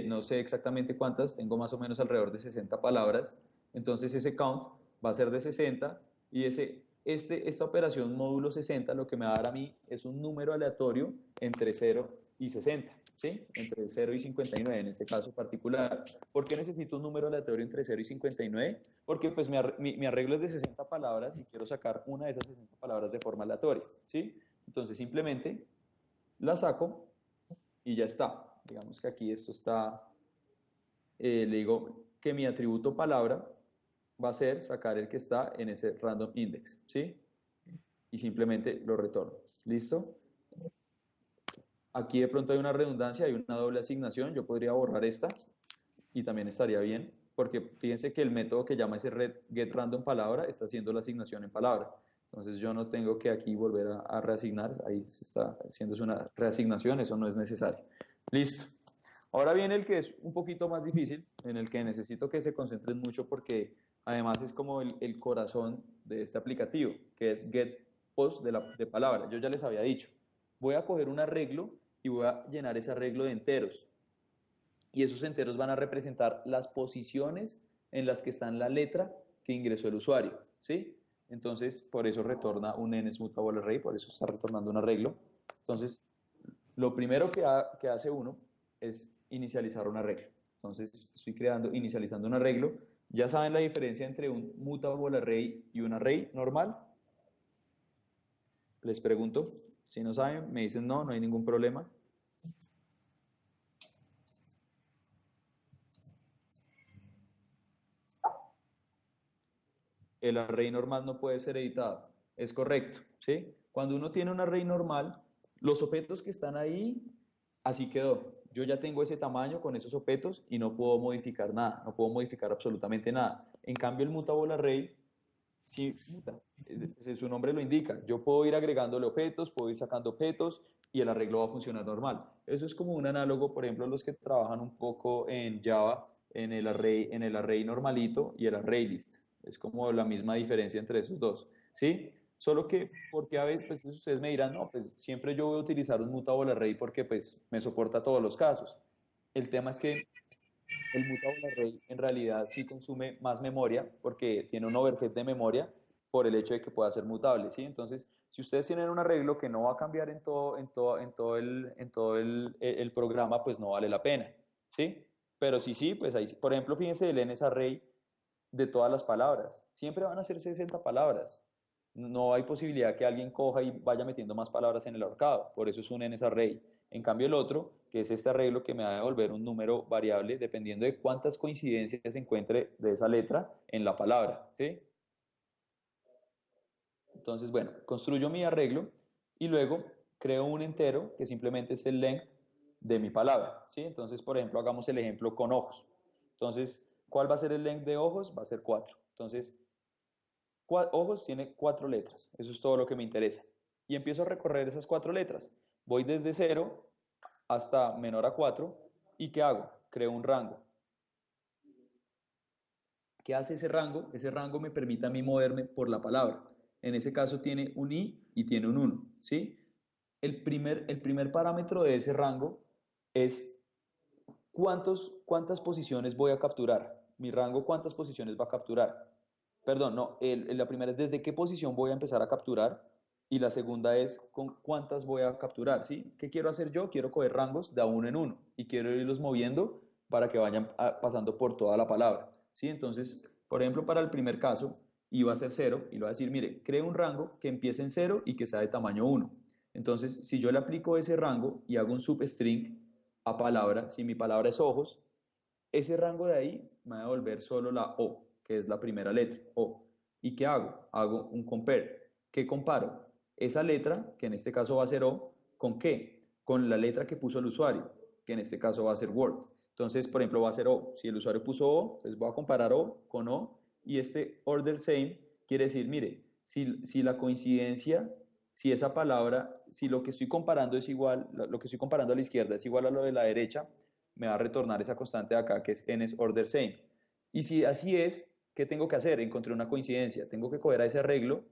no sé exactamente cuántas, tengo más o menos alrededor de 60 palabras. Entonces ese count va a ser de 60 y esta operación módulo 60 lo que me va a dar a mí es un número aleatorio entre 0 y 60, ¿sí? Entre 0 y 59 en este caso particular. ¿Por qué necesito un número aleatorio entre 0 y 59? Porque pues mi arreglo es de 60 palabras y quiero sacar una de esas 60 palabras de forma aleatoria, ¿sí? Entonces simplemente la saco y ya está. Digamos que aquí esto está, le digo que mi atributo palabra va a ser sacar el que está en ese random index, ¿sí? Y simplemente lo retorno. ¿Listo? Aquí de pronto hay una redundancia, hay una doble asignación, yo podría borrar esta y también estaría bien, porque fíjense que el método que llama ese getRandom palabra está haciendo la asignación en palabra. Entonces yo no tengo que aquí volver a reasignar, ahí se está haciendo una reasignación, eso no es necesario. Listo. Ahora viene el que es un poquito más difícil, en el que necesito que se concentren mucho porque además es como el corazón de este aplicativo, que es getPost de palabra. Yo ya les había dicho, voy a coger un arreglo y voy a llenar ese arreglo de enteros y esos enteros van a representar las posiciones en las que está en la letra que ingresó el usuario, ¿sí? Entonces, por eso retorna un NSMutable array, por eso está retornando un arreglo. Entonces, lo primero que hace uno es inicializar un arreglo. Entonces, estoy inicializando un arreglo. ¿Ya saben la diferencia entre un mutable array y un array normal? Les pregunto. Si no saben, me dicen no hay ningún problema. El array normal no puede ser editado. Es correcto, ¿sí? Cuando uno tiene un array normal, los objetos que están ahí, así quedó. Yo ya tengo ese tamaño con esos objetos y no puedo modificar nada, no puedo modificar absolutamente nada. En cambio, el mutable array sí muta. Su nombre lo indica. Yo puedo ir agregándole objetos, puedo ir sacando objetos y el arreglo va a funcionar normal. Eso es como un análogo, por ejemplo, los que trabajan un poco en Java, en el array normalito y el array list. Es como la misma diferencia entre esos dos, ¿sí? Solo que, porque a veces pues, ustedes me dirán, no, pues siempre yo voy a utilizar un mutable array porque pues me soporta todos los casos. El tema es que el mutable array en realidad sí consume más memoria porque tiene un overhead de memoria por el hecho de que pueda ser mutable, ¿sí? Entonces, si Si ustedes tienen un arreglo que no va a cambiar en todo el programa, pues no vale la pena, ¿sí? Pero sí, pues ahí, por ejemplo, fíjense el NSArray de todas las palabras. Siempre van a ser 60 palabras. No hay posibilidad que alguien coja y vaya metiendo más palabras en el ahorcado. Por eso es un NSArray. En cambio, el otro, que es este arreglo que me va a devolver un número variable dependiendo de cuántas coincidencias se encuentre de esa letra en la palabra, ¿sí? Entonces, bueno, construyo mi arreglo y luego creo un entero que simplemente es el length de mi palabra, ¿sí? Entonces, por ejemplo, hagamos el ejemplo con ojos. Entonces, ¿cuál va a ser el length de ojos? Va a ser 4. Entonces, ojos tiene 4 letras. Eso es todo lo que me interesa. Y empiezo a recorrer esas 4 letras. Voy desde 0 hasta menor a 4. ¿Y qué hago? Creo un rango. ¿Qué hace ese rango? Ese rango me permite a mí moverme por la palabra. En ese caso tiene un i y tiene un 1, ¿sí? El primer parámetro de ese rango es cuántas posiciones voy a capturar. Mi rango, ¿cuántas posiciones va a capturar? Perdón, no, la primera es desde qué posición voy a empezar a capturar y la segunda es con cuántas voy a capturar, ¿sí? ¿Qué quiero hacer yo? Quiero coger rangos de a uno en uno y quiero irlos moviendo para que vayan pasando por toda la palabra, ¿sí? Entonces, por ejemplo, para el primer caso, iba a ser 0 y le voy a decir, mire, cree un rango que empiece en 0 y que sea de tamaño 1. Entonces, si yo le aplico ese rango y hago un substring a palabra, si mi palabra es ojos, ese rango de ahí me va a devolver solo la O, que es la primera letra, O. ¿Y qué hago? Hago un compare. ¿Qué comparo? Esa letra, que en este caso va a ser O, ¿con qué? Con la letra que puso el usuario, que en este caso va a ser Word. Entonces, por ejemplo, va a ser O. Si el usuario puso O, entonces voy a comparar O con O, y este order same quiere decir, mire, si la coincidencia, si esa palabra, si lo que estoy comparando es igual, lo que estoy comparando a la izquierda es igual a lo de la derecha, me va a retornar esa constante de acá que es n order same. Y si así es, ¿qué tengo que hacer? Encontré una coincidencia. Tengo que coger a ese arreglo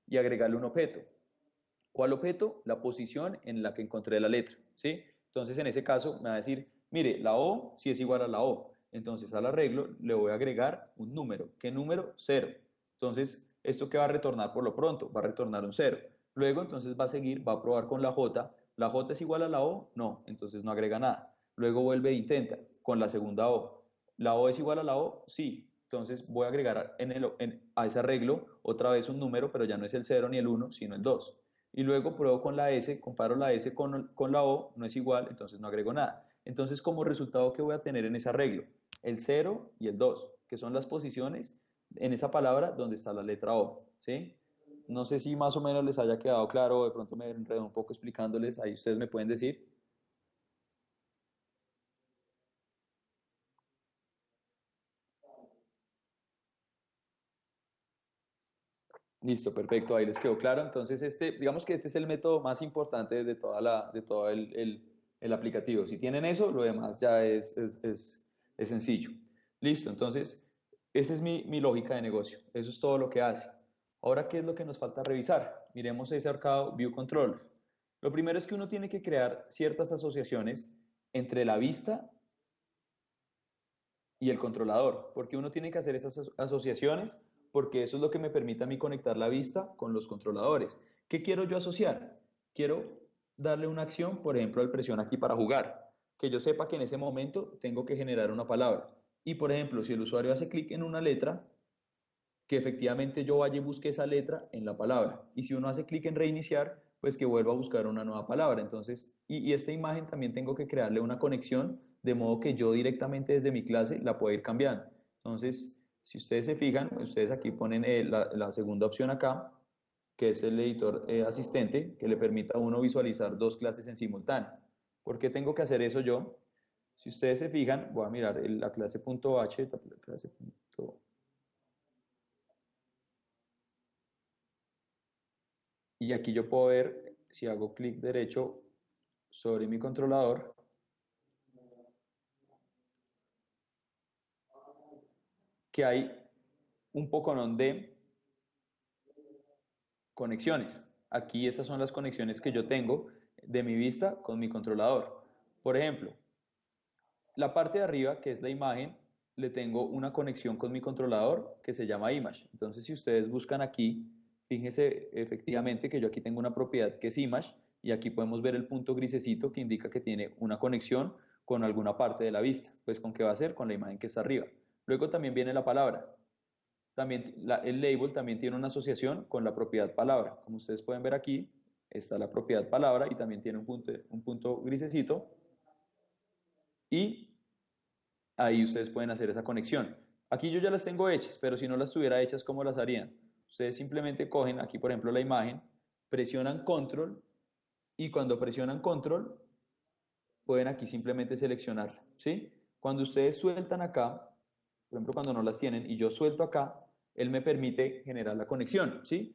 y agregarle un objeto. ¿Cuál objeto? La posición en la que encontré la letra, ¿sí? Entonces, en ese caso, me va a decir, mire, la O sí es igual a la O. Entonces, al arreglo le voy a agregar un número. ¿Qué número? 0. Entonces, ¿esto qué va a retornar por lo pronto? Va a retornar un 0. Luego, entonces, va a seguir, va a probar con la J. ¿La J es igual a la O? No. Entonces, no agrega nada. Luego vuelve e intenta con la segunda O. ¿La O es igual a la O? Sí. Entonces, voy a agregar a ese arreglo otra vez un número, pero ya no es el 0 ni el 1, sino el 2. Y luego pruebo con la S, comparo la S con la O, no es igual, entonces no agrego nada. Entonces, como resultado, ¿qué voy a tener en ese arreglo? El 0 y el 2, que son las posiciones en esa palabra donde está la letra O, ¿sí? No sé si más o menos les haya quedado claro, o de pronto me enredo un poco explicándoles, ahí ustedes me pueden decir. Listo, perfecto, ahí les quedó claro. Entonces, digamos que este es el método más importante de todo el aplicativo. Si tienen eso, lo demás ya es sencillo. Listo, entonces, esa es mi lógica de negocio. Eso es todo lo que hace. Ahora, ¿qué es lo que nos falta revisar? Miremos ese arcado View Controller. Lo primero es que uno tiene que crear ciertas asociaciones entre la vista y el controlador, porque uno tiene que hacer esas asociaciones, porque eso es lo que me permite a mí conectar la vista con los controladores. ¿Qué quiero yo asociar? Quiero darle una acción, por ejemplo, al presión aquí para jugar, que yo sepa que en ese momento tengo que generar una palabra. Y por ejemplo, si el usuario hace clic en una letra, que efectivamente yo vaya y busque esa letra en la palabra. Y si uno hace clic en reiniciar, pues que vuelva a buscar una nueva palabra. Entonces, y esta imagen también tengo que crearle una conexión de modo que yo directamente desde mi clase la pueda ir cambiando. Entonces, si ustedes se fijan, ustedes aquí ponen la segunda opción acá, que es el editor asistente, que le permita a uno visualizar dos clases en simultáneo. ¿Por qué tengo que hacer eso yo? Si ustedes se fijan, voy a mirar la clase.h, la clase. Y aquí yo puedo ver, si hago clic derecho sobre mi controlador, que hay un poconón de conexiones. Aquí estas son las conexiones que yo tengo de mi vista con mi controlador. Por ejemplo, la parte de arriba, que es la imagen, le tengo una conexión con mi controlador que se llama Image. Entonces, si ustedes buscan aquí Fíjense efectivamente que yo aquí tengo una propiedad que es image y aquí podemos ver el punto grisecito que indica que tiene una conexión con alguna parte de la vista. Pues ¿con qué va a ser? Con la imagen que está arriba. Luego también viene la palabra. También el label también tiene una asociación con la propiedad palabra. Como ustedes pueden ver aquí, está la propiedad palabra y también tiene un punto grisecito. Y ahí ustedes pueden hacer esa conexión. Aquí yo ya las tengo hechas, pero si no las tuviera hechas, ¿cómo las harían? Ustedes simplemente cogen aquí, por ejemplo, la imagen, presionan control y cuando presionan control, pueden aquí simplemente seleccionarla, ¿sí? Cuando ustedes sueltan acá, por ejemplo, cuando no las tienen y yo suelto acá, él me permite generar la conexión, ¿sí?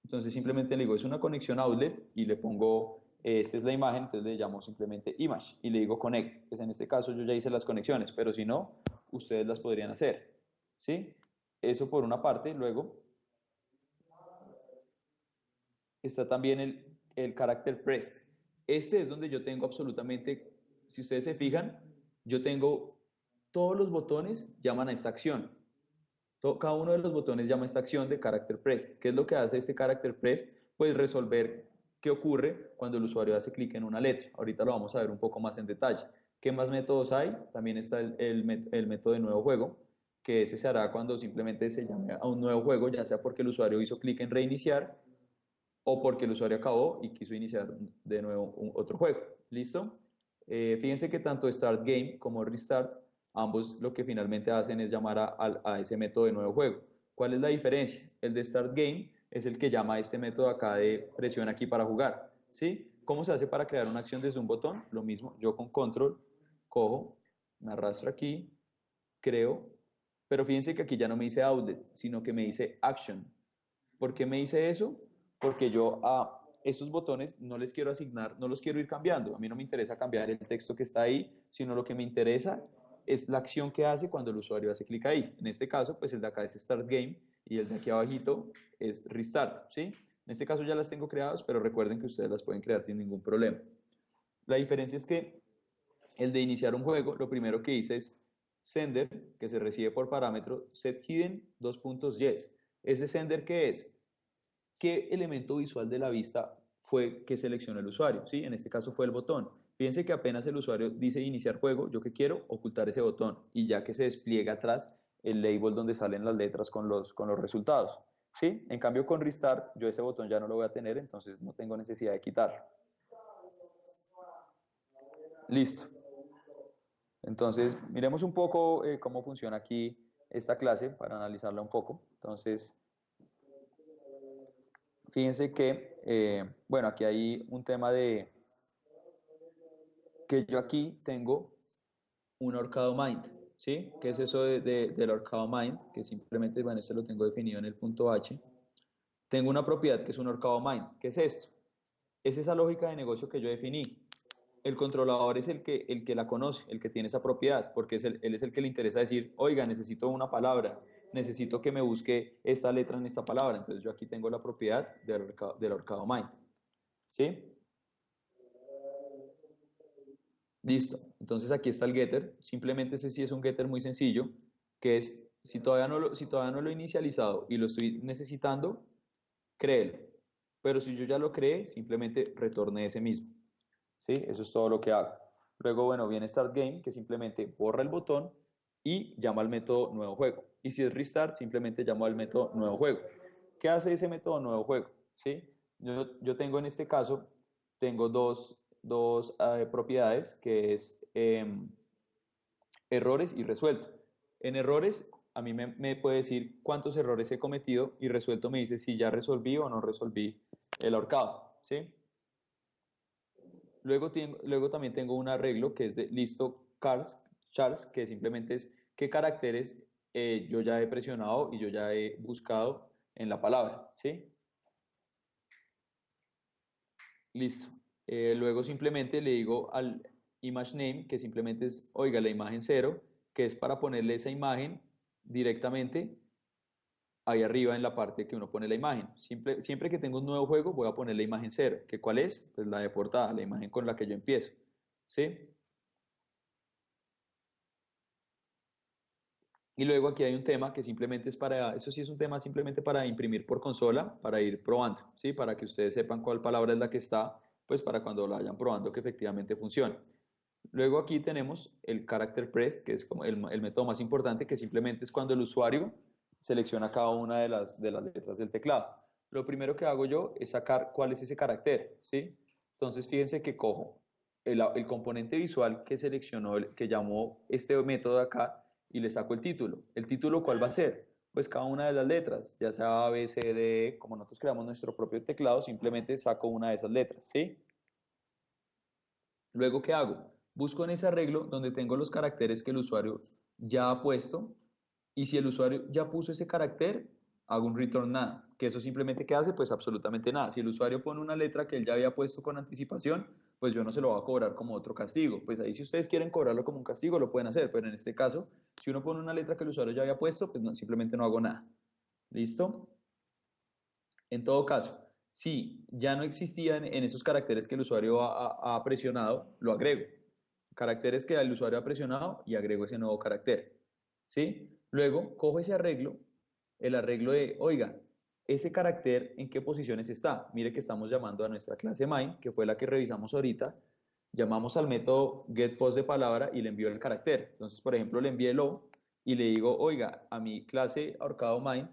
Entonces simplemente le digo, es una conexión outlet y le pongo, esta es la imagen, entonces le llamo simplemente image y le digo connect. Pues en este caso yo ya hice las conexiones, pero si no, ustedes las podrían hacer, ¿sí? Eso por una parte. Luego está también el carácter pressed. Este es donde yo tengo absolutamente, si ustedes se fijan, yo tengo todos los botones llaman a esta acción. Cada uno de los botones llama a esta acción de carácter pressed. ¿Qué es lo que hace este carácter pressed? Pues resolver qué ocurre cuando el usuario hace clic en una letra. Ahorita lo vamos a ver un poco más en detalle. ¿Qué más métodos hay? También está el método de nuevo juego, que ese se hará cuando simplemente se llame a un nuevo juego, ya sea porque el usuario hizo clic en reiniciar o porque el usuario acabó y quiso iniciar de nuevo otro juego. ¿Listo? Fíjense que tanto Start Game como Restart, ambos lo que finalmente hacen es llamar a ese método de nuevo juego. ¿Cuál es la diferencia? El de Start Game es el que llama a este método acá de presión aquí para jugar. ¿Sí? ¿Cómo se hace para crear una acción desde un botón? Lo mismo, yo con control cojo, me arrastro aquí, creo, pero fíjense que aquí ya no me dice outlet, sino que me dice action. ¿Por qué me dice eso? Porque yo a estos botones no les quiero asignar, no los quiero ir cambiando. A mí no me interesa cambiar el texto que está ahí, sino lo que me interesa es la acción que hace cuando el usuario hace clic ahí. En este caso, pues el de acá es Start Game y el de aquí abajito es Restart, ¿sí? En este caso ya las tengo creadas, pero recuerden que ustedes las pueden crear sin ningún problema. La diferencia es que el de iniciar un juego, lo primero que hice es sender, que se recibe por parámetro set hidden, dos puntos yes. ¿Ese sender qué es? ¿Qué elemento visual de la vista fue que seleccionó el usuario? ¿Sí? En este caso fue el botón. Fíjense que apenas el usuario dice iniciar juego, ¿yo qué quiero? Ocultar ese botón y ya que se despliega atrás el label donde salen las letras con los resultados. ¿Sí? En cambio con Restart yo ese botón ya no lo voy a tener, entonces no tengo necesidad de quitarlo. Listo. Entonces miremos un poco cómo funciona aquí esta clase para analizarla un poco. Entonces, fíjense que, bueno, aquí hay un tema de que yo aquí tengo un horcado mind, ¿sí? ¿Qué es eso del horcado mind? Que simplemente, bueno, este lo tengo definido en el punto H. Tengo una propiedad que es un horcado mind. ¿Qué es esto? Es esa lógica de negocio que yo definí. El controlador es el que la conoce, el que tiene esa propiedad, porque él es el que le interesa decir, oiga, necesito una palabra, necesito que me busque esta letra en esta palabra. Entonces yo aquí tengo la propiedad del horcado mind. ¿Sí? Listo. Entonces aquí está el getter. Simplemente ese sí es un getter muy sencillo, que es, si todavía no lo he inicializado y lo estoy necesitando, créelo. Pero si yo ya lo creé, simplemente retorne ese mismo. ¿Sí? Eso es todo lo que hago. Luego, bueno, viene Start Game, que simplemente borra el botón y llama al método nuevo juego. Y si es Restart, simplemente llamo al método nuevo juego. ¿Qué hace ese método nuevo juego? ¿Sí? Yo tengo en este caso, tengo dos propiedades, que es errores y resuelto. En errores, a mí me puede decir cuántos errores he cometido y resuelto me dice si ya resolví o no resolví el ahorcado. ¿Sí? Luego también tengo un arreglo que es de listo chars, que simplemente es qué caracteres yo ya he presionado y yo ya he buscado en la palabra, ¿sí? Listo. Luego simplemente le digo al image name, que simplemente es, oiga, la imagen cero, que es para ponerle esa imagen directamente ahí arriba en la parte que uno pone la imagen. Siempre que tengo un nuevo juego voy a poner la imagen cero, que ¿cuál es? Pues la de portada, la imagen con la que yo empiezo, ¿sí? Y luego aquí hay un tema que simplemente es para, eso sí es un tema simplemente para imprimir por consola, para ir probando, ¿sí? Para que ustedes sepan cuál palabra es la que está, pues para cuando la vayan probando que efectivamente funcione. Luego aquí tenemos el character press, que es como el método más importante, que simplemente es cuando el usuario selecciona cada una de las letras del teclado. Lo primero que hago yo es sacar cuál es ese carácter, ¿sí? Entonces fíjense que cojo el componente visual que seleccionó, que llamó este método de acá, y le saco el título. ¿El título cuál va a ser? Pues cada una de las letras, ya sea A, B, C, D, E, como nosotros creamos nuestro propio teclado, simplemente saco una de esas letras, ¿sí? Luego, ¿qué hago? Busco en ese arreglo donde tengo los caracteres que el usuario ya ha puesto, y si el usuario ya puso ese carácter, hago un return nada, que eso simplemente ¿qué hace? Pues absolutamente nada. Si el usuario pone una letra que él ya había puesto con anticipación, pues yo no se lo voy a cobrar como otro castigo. Pues ahí si ustedes quieren cobrarlo como un castigo, lo pueden hacer, pero en este caso, si uno pone una letra que el usuario ya había puesto, pues no, simplemente no hago nada. ¿Listo? En todo caso, si ya no existían en esos caracteres que el usuario ha presionado, lo agrego. Caracteres que el usuario ha presionado y agrego ese nuevo carácter. ¿Sí? Luego, cojo ese arreglo, el arreglo de, oiga, ese carácter en qué posiciones está. Mire que estamos llamando a nuestra clase main, que fue la que revisamos ahorita. Llamamos al método getPost de palabra y le envío el carácter. Entonces, por ejemplo, le envié el O y le digo, oiga, a mi clase ahorcado main,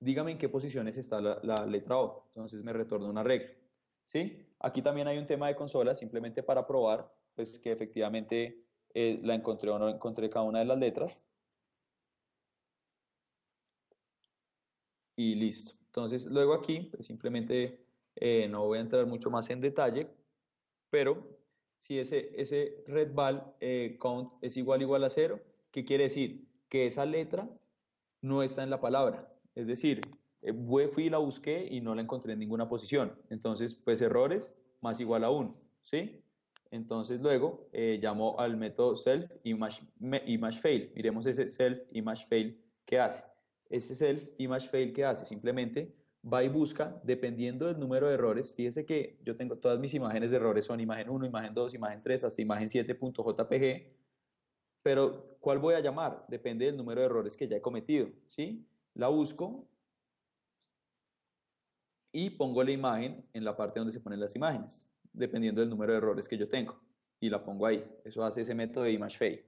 dígame en qué posiciones está la letra O. Entonces me retorna una regla. ¿Sí? Aquí también hay un tema de consola, simplemente para probar pues, que efectivamente la encontré o no encontré cada una de las letras. Y listo. Entonces, luego aquí, pues, simplemente no voy a entrar mucho más en detalle, pero si ese red val count es igual a cero, ¿qué quiere decir? Que esa letra no está en la palabra. Es decir, fui y la busqué y no la encontré en ninguna posición. Entonces, pues errores más igual a 1, ¿sí? Entonces luego llamo al método self image fail. Miremos ese self image fail que hace. Ese self image fail que hace simplemente va y busca, dependiendo del número de errores. Fíjese que yo tengo todas mis imágenes de errores, son imagen 1, imagen 2, imagen 3, hasta imagen 7.jpg, pero ¿cuál voy a llamar? Depende del número de errores que ya he cometido, ¿sí? La busco y pongo la imagen en la parte donde se ponen las imágenes, dependiendo del número de errores que yo tengo, y la pongo ahí. Eso hace ese método de image fail.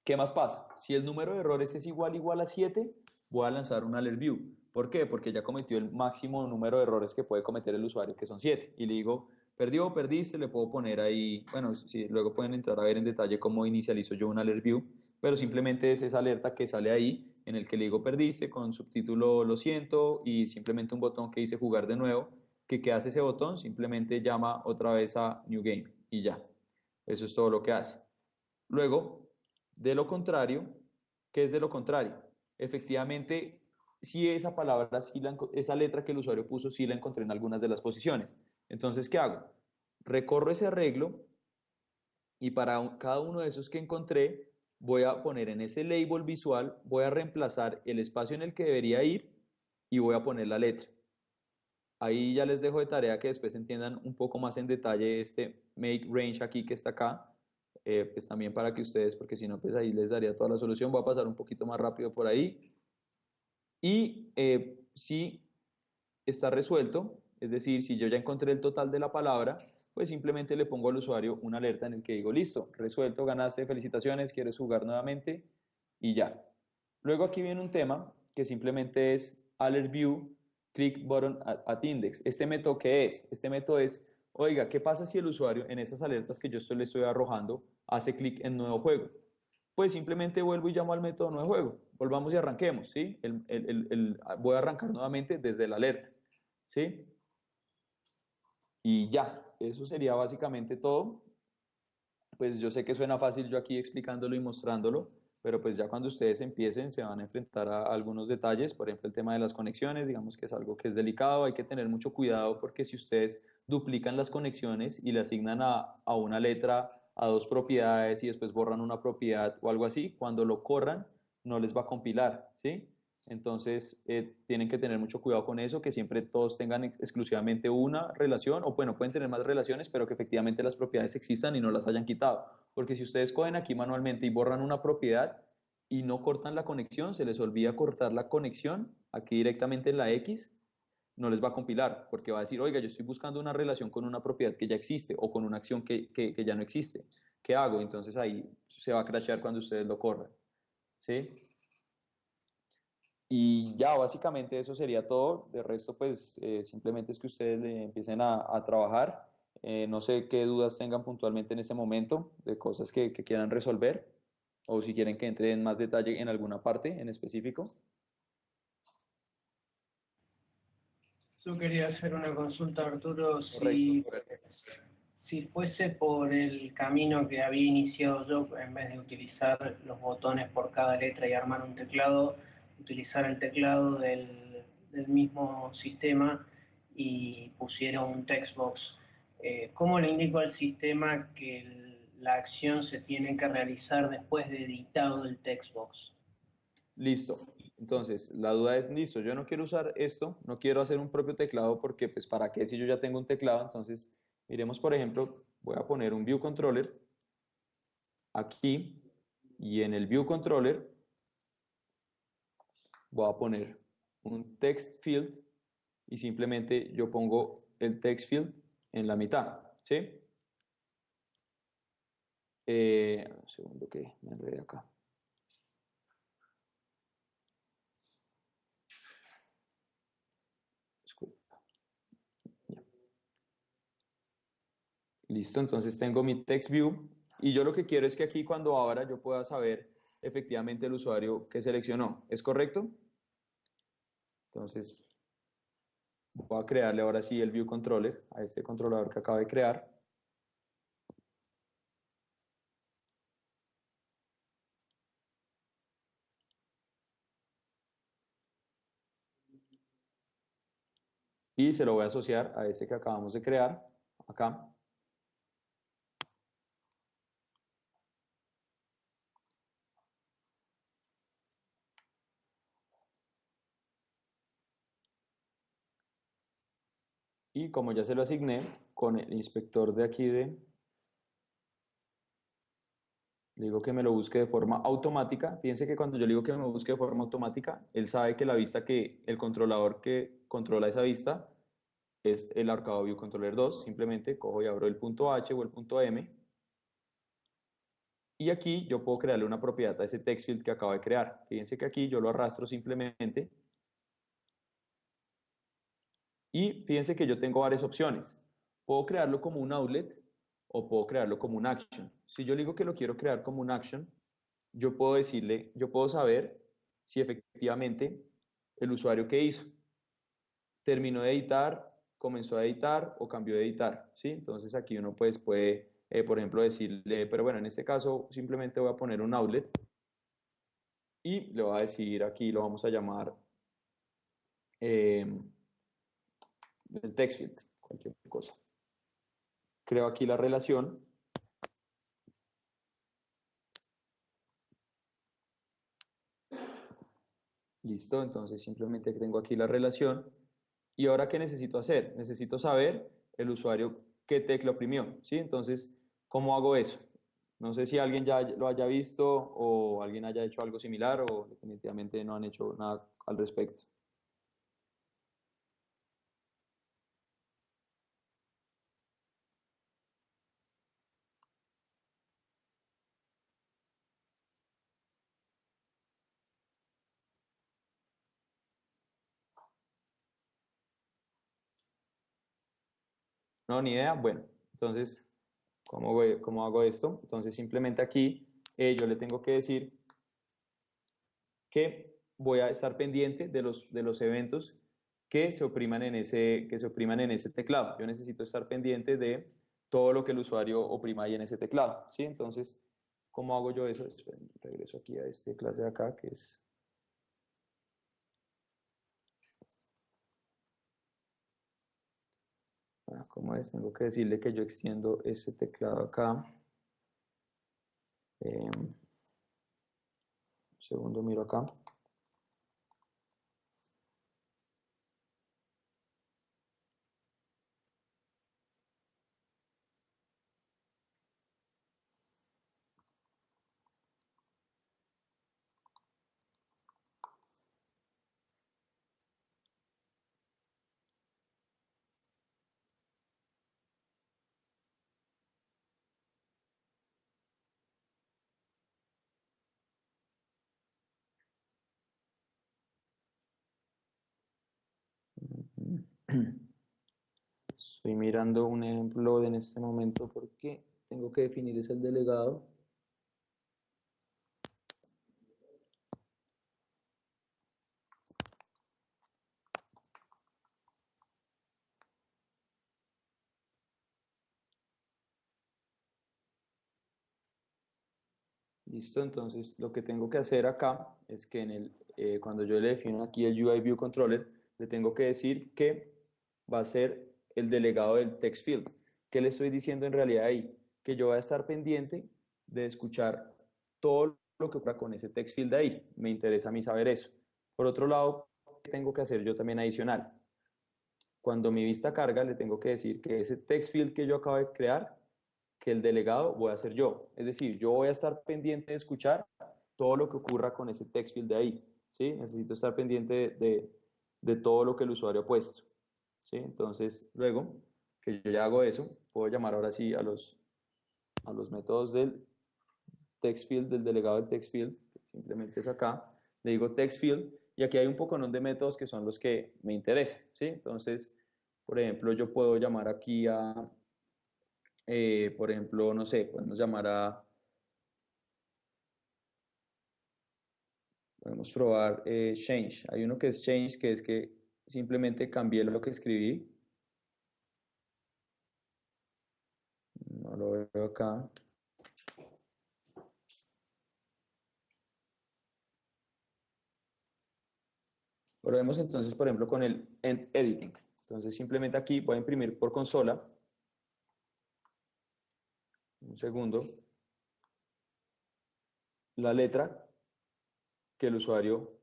¿Qué más pasa? Si el número de errores es igual a 7, voy a lanzar un alert view. ¿Por qué? Porque ya cometió el máximo número de errores que puede cometer el usuario, que son 7. Y le digo, perdió o perdiste, le puedo poner ahí, bueno, sí, luego pueden entrar a ver en detalle cómo inicializo yo un alert view, pero simplemente es esa alerta que sale ahí, en el que le digo perdiste, con subtítulo lo siento, y simplemente un botón que dice jugar de nuevo, que ¿qué hace ese botón? Simplemente llama otra vez a New Game, y ya. Eso es todo lo que hace. Luego, de lo contrario, ¿qué es de lo contrario? Efectivamente, si esa palabra, esa letra que el usuario puso, sí la encontré en algunas de las posiciones. Entonces, ¿qué hago? Recorro ese arreglo y para cada uno de esos que encontré, voy a poner en ese label visual, voy a reemplazar el espacio en el que debería ir y voy a poner la letra. Ahí ya les dejo de tarea que después entiendan un poco más en detalle este make range aquí que está acá, pues también para que ustedes, porque si no, pues ahí les daría toda la solución. Voy a pasar un poquito más rápido por ahí. Y si está resuelto, es decir, si yo ya encontré el total de la palabra, pues simplemente le pongo al usuario una alerta en el que digo, listo, resuelto, ganaste, felicitaciones, quieres jugar nuevamente y ya. Luego aquí viene un tema que simplemente es alert view, click button at index. ¿Este método qué es? Este método es, oiga, ¿qué pasa si el usuario en esas alertas que yo le estoy arrojando hace clic en nuevo juego? Pues simplemente vuelvo y llamo al método nuevo juego. Volvamos y arranquemos, ¿sí? Voy a arrancar nuevamente desde el alerta, ¿sí? Y ya, eso sería básicamente todo. Pues yo sé que suena fácil yo aquí explicándolo y mostrándolo, pero pues ya cuando ustedes empiecen se van a enfrentar a algunos detalles, por ejemplo el tema de las conexiones, digamos que es algo que es delicado, hay que tener mucho cuidado porque si ustedes duplican las conexiones y le asignan a una letra a dos propiedades y después borran una propiedad o algo así, cuando lo corran no les va a compilar, ¿sí? Entonces, tienen que tener mucho cuidado con eso, que siempre todos tengan exclusivamente una relación, o bueno, pueden tener más relaciones, pero que efectivamente las propiedades existan y no las hayan quitado. Porque si ustedes cogen aquí manualmente y borran una propiedad y no cortan la conexión, se les olvida cortar la conexión aquí directamente en la X, no les va a compilar, porque va a decir, oiga, yo estoy buscando una relación con una propiedad que ya existe o con una acción que ya no existe. ¿Qué hago? Entonces ahí se va a crashear cuando ustedes lo corran. ¿Sí? Y ya, básicamente eso sería todo. De resto, pues simplemente es que ustedes le empiecen a trabajar. No sé qué dudas tengan puntualmente en este momento de cosas que quieran resolver o si quieren que entre en más detalle en alguna parte en específico. Yo quería hacer una consulta, Arturo, Correcto, Roberto. si fuese por el camino que había iniciado yo, en vez de utilizar los botones por cada letra y armar un teclado, utilizar el teclado del mismo sistema y pusiera un textbox. ¿Cómo le indico al sistema que la acción se tiene que realizar después de editado el textbox? Listo. Entonces, la duda es, listo, yo no quiero usar esto, no quiero hacer un propio teclado porque, pues, ¿para qué si yo ya tengo un teclado? Entonces, miremos, por ejemplo, voy a poner un View Controller aquí y en el View Controller voy a poner un Text Field y simplemente yo pongo el Text Field en la mitad, ¿sí? Un segundo que me enredé acá. Disculpa. Ya. Listo, entonces tengo mi text view y yo lo que quiero es que aquí cuando abra yo pueda saber efectivamente el usuario que seleccionó. ¿Es correcto? Entonces voy a crearle ahora sí el view controller a este controlador que acabo de crear. Y se lo voy a asociar a ese que acabamos de crear acá. Y como ya se lo asigné con el inspector de aquí le digo que me lo busque de forma automática. Fíjense que cuando yo le digo que me busque de forma automática, él sabe que la vista que el controlador que controla esa vista es el Arcado View Controller 2. Simplemente cojo y abro el punto H o el punto M. Y aquí yo puedo crearle una propiedad a ese text field que acabo de crear. Fíjense que aquí yo lo arrastro simplemente. Y fíjense que yo tengo varias opciones. Puedo crearlo como un outlet o puedo crearlo como un action. Si yo le digo que lo quiero crear como un action, yo puedo decirle, yo puedo saber si efectivamente el usuario que hizo terminó de editar, comenzó a editar o cambió de editar, ¿sí? Entonces aquí uno pues puede, por ejemplo, decirle, pero bueno, en este caso simplemente voy a poner un outlet y le voy a decir aquí, lo vamos a llamar eh, el text field, cualquier cosa. Creo aquí la relación. Listo, entonces simplemente tengo aquí la relación. ¿Y ahora qué necesito hacer? Necesito saber el usuario qué tecla oprimió, ¿sí? Entonces, ¿cómo hago eso? No sé si alguien ya lo haya visto o alguien haya hecho algo similar o definitivamente no han hecho nada al respecto. No, ni idea. Bueno, entonces, ¿cómo hago esto? Entonces, simplemente aquí yo le tengo que decir que voy a estar pendiente de los eventos que se opriman en ese teclado. Yo necesito estar pendiente de todo lo que el usuario oprima ahí en ese teclado, ¿sí? Entonces, ¿cómo hago yo eso? Esperen, regreso aquí a esta clase de acá, que es... ¿Cómo es? Tengo que decirle que yo extiendo ese teclado acá. Un segundo, miro acá. Estoy mirando un ejemplo en este momento porque tengo que definir es el delegado. Listo, entonces lo que tengo que hacer acá es que cuando yo le defino aquí el UI View Controller, le tengo que decir que va a ser el delegado del text field. ¿Qué le estoy diciendo en realidad ahí? Que yo voy a estar pendiente de escuchar todo lo que ocurra con ese text field de ahí. Me interesa a mí saber eso. Por otro lado, ¿qué tengo que hacer yo también adicional? Cuando mi vista carga, le tengo que decir que ese text field que yo acabo de crear, que el delegado voy a ser yo. Es decir, yo voy a estar pendiente de escuchar todo lo que ocurra con ese text field de ahí. ¿Sí? Necesito estar pendiente de todo lo que el usuario ha puesto. ¿Sí? Entonces, luego que yo ya hago eso, puedo llamar ahora sí a los métodos del text field, del delegado del text field, que simplemente es acá, le digo text field, y aquí hay un poco de métodos que son los que me interesan, ¿sí? Entonces, por ejemplo, yo puedo llamar aquí por ejemplo, no sé, podemos probar change. Hay uno que es change, que es que simplemente cambié lo que escribí, no lo veo acá. Probemos entonces, por ejemplo, con el end editing. Entonces, simplemente aquí voy a imprimir por consola. Un segundo. La letra que el usuario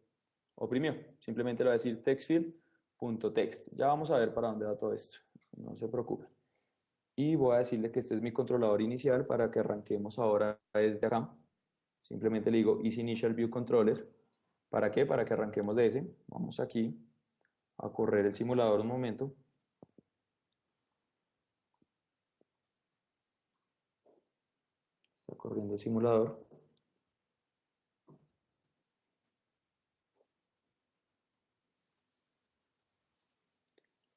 oprimió. Simplemente le voy a decir textfield.text. Ya vamos a ver para dónde va todo esto. No se preocupe. Y voy a decirle que este es mi controlador inicial para que arranquemos ahora desde acá. Simplemente le digo is initial view controller. ¿Para qué? Para que arranquemos de ese. Vamos aquí a correr el simulador un momento. Está corriendo el simulador.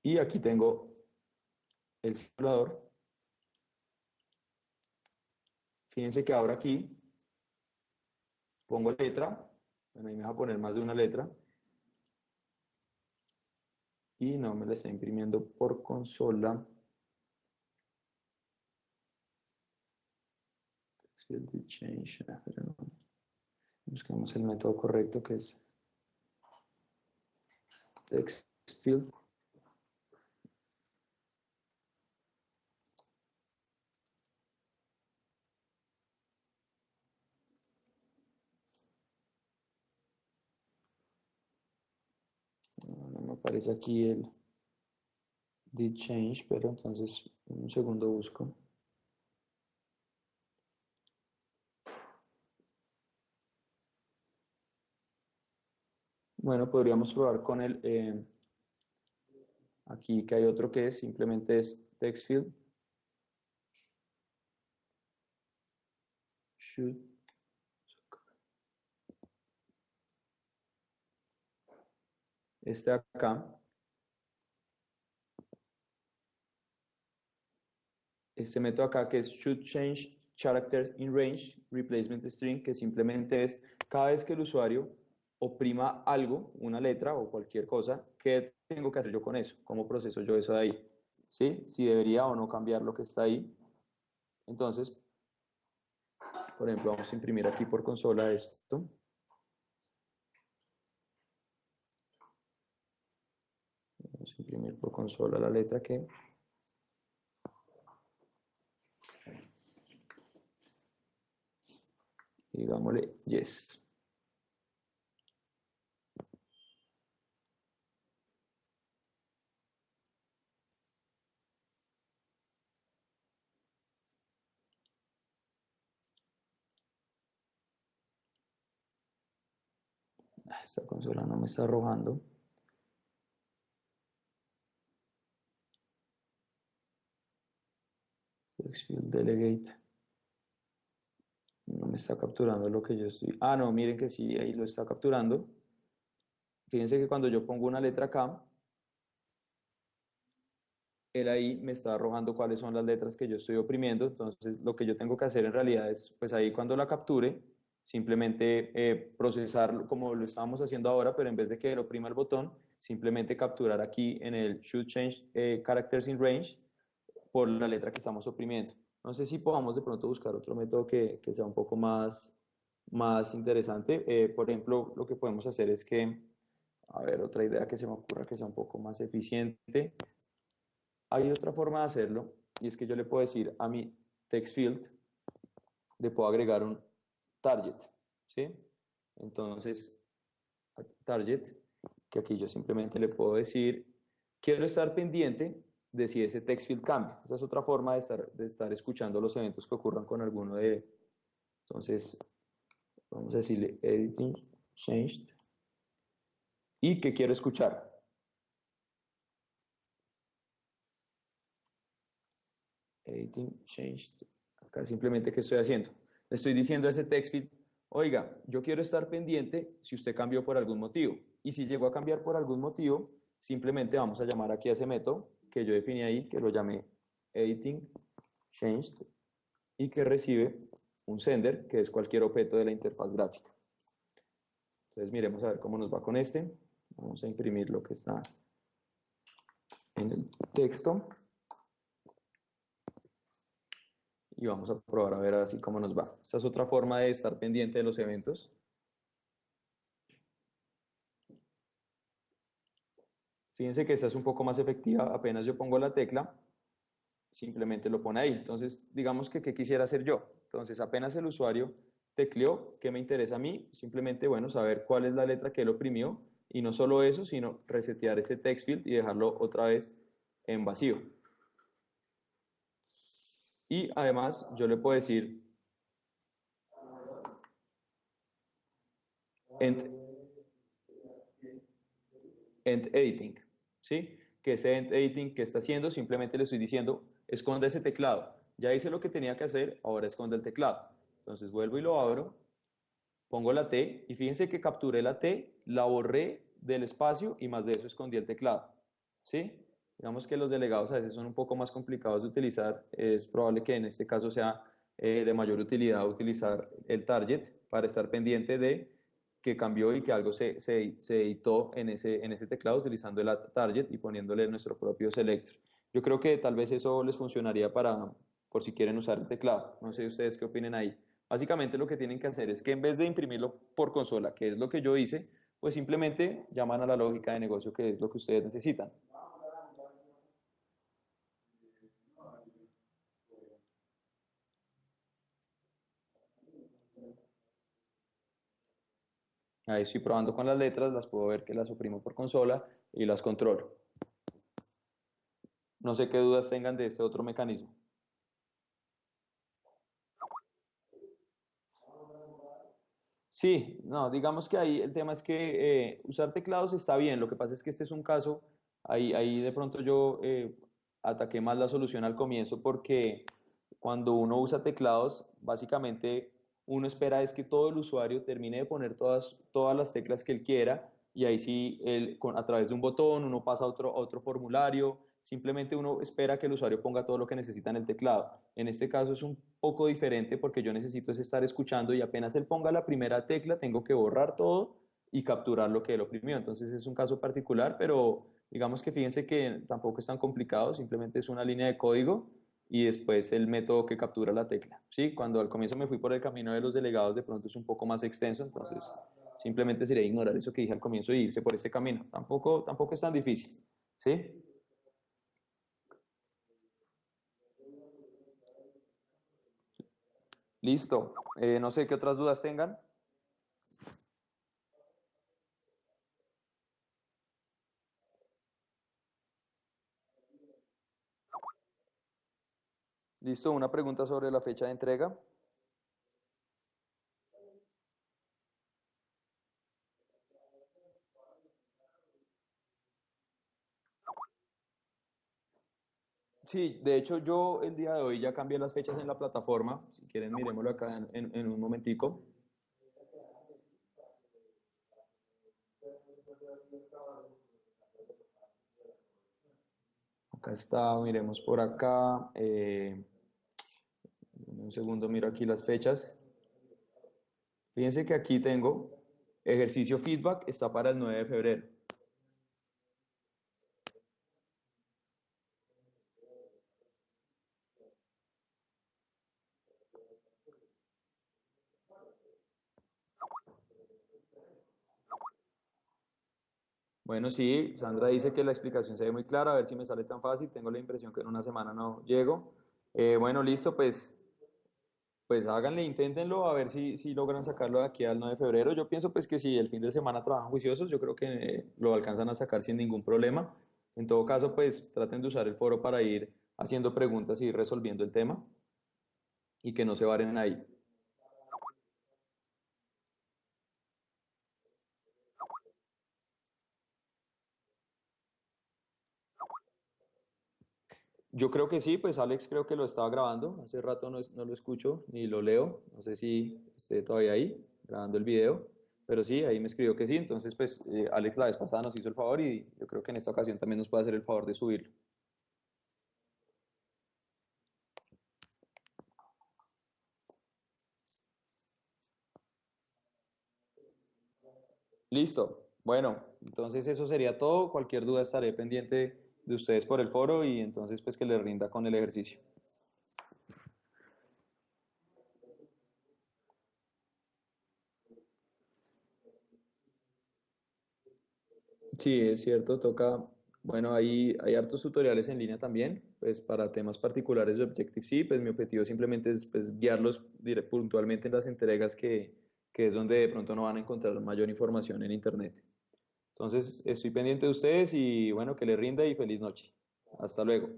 Y aquí tengo el simulador. Fíjense que ahora aquí pongo letra. Bueno, ahí me va a poner más de una letra. Y no me la está imprimiendo por consola. Field change, pero no. Busquemos el método correcto que es text field. No me aparece aquí el did change, pero entonces un segundo busco. Bueno, podríamos probar con aquí que hay otro que es simplemente es text field should. Este acá, este método acá que es should change characters in range replacement string, que simplemente es cada vez que el usuario oprima algo, una letra o cualquier cosa, ¿qué tengo que hacer yo con eso? ¿Cómo proceso yo eso de ahí? ¿Sí? Si debería o no cambiar lo que está ahí. Entonces, por ejemplo, vamos a imprimir aquí por consola esto. Vamos a imprimir por consola la letra que... Digámosle yes. Esta consola no me está arrojando. Text field delegate. No me está capturando lo que yo estoy... Ah, no, miren que sí, ahí lo está capturando. Fíjense que cuando yo pongo una letra acá, él ahí me está arrojando cuáles son las letras que yo estoy oprimiendo. Entonces lo que yo tengo que hacer en realidad es, pues ahí cuando la capture, simplemente procesarlo como lo estábamos haciendo ahora, pero en vez de que él oprima el botón, simplemente capturar aquí en el Should Change Characters in Range por la letra que estamos oprimiendo. No sé si podamos de pronto buscar otro método que sea un poco más interesante. Por ejemplo, lo que podemos hacer es que, a ver, otra idea que se me ocurra que sea un poco más eficiente. Hay otra forma de hacerlo, y es que yo le puedo decir a mi text field, le puedo agregar un target, ¿sí? Entonces, target, que aquí yo simplemente le puedo decir, quiero estar pendiente de si ese text field cambia. Esa es otra forma de estar escuchando los eventos que ocurran con alguno de... Entonces, vamos a decirle editing changed y que quiero escuchar. Editing changed. Acá simplemente, ¿qué estoy haciendo? Le estoy diciendo a ese text field, oiga, yo quiero estar pendiente si usted cambió por algún motivo. Y si llegó a cambiar por algún motivo, simplemente vamos a llamar aquí a ese método que yo definí ahí, que lo llamé editing changed, y que recibe un sender, que es cualquier objeto de la interfaz gráfica. Entonces miremos a ver cómo nos va con este. Vamos a imprimir lo que está en el texto. Y vamos a probar a ver así cómo nos va. Esta es otra forma de estar pendiente de los eventos. Fíjense que esta es un poco más efectiva. Apenas yo pongo la tecla, simplemente lo pone ahí. Entonces, digamos que ¿qué quisiera hacer yo? Entonces, apenas el usuario tecleó, ¿qué me interesa a mí? Simplemente, bueno, saber cuál es la letra que él oprimió. Y no solo eso, sino resetear ese text field y dejarlo otra vez en vacío. Y además, yo le puedo decir end editing, ¿sí? Que ese end editing que está haciendo, simplemente le estoy diciendo, esconda ese teclado. Ya hice lo que tenía que hacer, ahora esconda el teclado. Entonces vuelvo y lo abro, pongo la T, y fíjense que capturé la T, la borré del espacio y más de eso escondí el teclado, ¿sí? Digamos que los delegados a veces son un poco más complicados de utilizar, es probable que en este caso sea de mayor utilidad utilizar el target para estar pendiente de que cambió y que algo se editó en ese teclado utilizando el target y poniéndole nuestro propio selector. Yo creo que tal vez eso les funcionaría por si quieren usar el teclado. No sé ustedes qué opinen ahí. Básicamente lo que tienen que hacer es que en vez de imprimirlo por consola, que es lo que yo hice, pues simplemente llaman a la lógica de negocio, que es lo que ustedes necesitan. Ahí estoy probando con las letras, las puedo ver que las oprimo por consola y las controlo. No sé qué dudas tengan de ese otro mecanismo. Sí, no, digamos que ahí el tema es que usar teclados está bien, lo que pasa es que este es un caso, ahí de pronto yo ataqué más la solución al comienzo porque cuando uno usa teclados, básicamente uno espera es que todo el usuario termine de poner todas las teclas que él quiera y ahí sí, a través de un botón uno pasa a otro formulario, simplemente uno espera que el usuario ponga todo lo que necesita en el teclado. En este caso es un poco diferente porque yo necesito es estar escuchando y apenas él ponga la primera tecla tengo que borrar todo y capturar lo que él oprimió. Entonces es un caso particular, pero digamos que fíjense que tampoco es tan complicado, simplemente es una línea de código y después el método que captura la tecla. ¿Sí? Cuando al comienzo me fui por el camino de los delegados, de pronto es un poco más extenso, entonces simplemente sería ignorar eso que dije al comienzo y irse por ese camino. Tampoco es tan difícil. ¿Sí? Listo. No sé qué otras dudas tengan. Listo. Una pregunta sobre la fecha de entrega. Sí, de hecho yo el día de hoy ya cambié las fechas en la plataforma. Si quieren, miremoslo acá en un momentico. Acá está, miremos por acá. Un segundo, miro aquí las fechas. Fíjense que aquí tengo ejercicio feedback, está para el 9 de febrero. Bueno, sí, Sandra dice que la explicación se ve muy clara, a ver si me sale tan fácil, tengo la impresión que en una semana no llego. Bueno, listo, pues háganle, inténtenlo, a ver si logran sacarlo de aquí al 9 de febrero. Yo pienso pues que si el fin de semana trabajan juiciosos, yo creo que lo alcanzan a sacar sin ningún problema. En todo caso, pues traten de usar el foro para ir haciendo preguntas y ir resolviendo el tema y que no se varen ahí. Yo creo que sí, pues Alex creo que lo estaba grabando, hace rato no lo escucho ni lo leo, no sé si esté todavía ahí grabando el video, pero sí, ahí me escribió que sí, entonces pues Alex la vez pasada nos hizo el favor y yo creo que en esta ocasión también nos puede hacer el favor de subirlo. Listo, bueno, entonces eso sería todo, cualquier duda estaré pendiente de ustedes por el foro y entonces pues que les rinda con el ejercicio. Sí, es cierto, toca, bueno, hay hartos tutoriales en línea también, pues para temas particulares de Objective-C, pues mi objetivo simplemente es pues, guiarlos puntualmente en las entregas que es donde de pronto no van a encontrar mayor información en Internet. Entonces, estoy pendiente de ustedes y bueno, que les rinda y feliz noche. Hasta luego.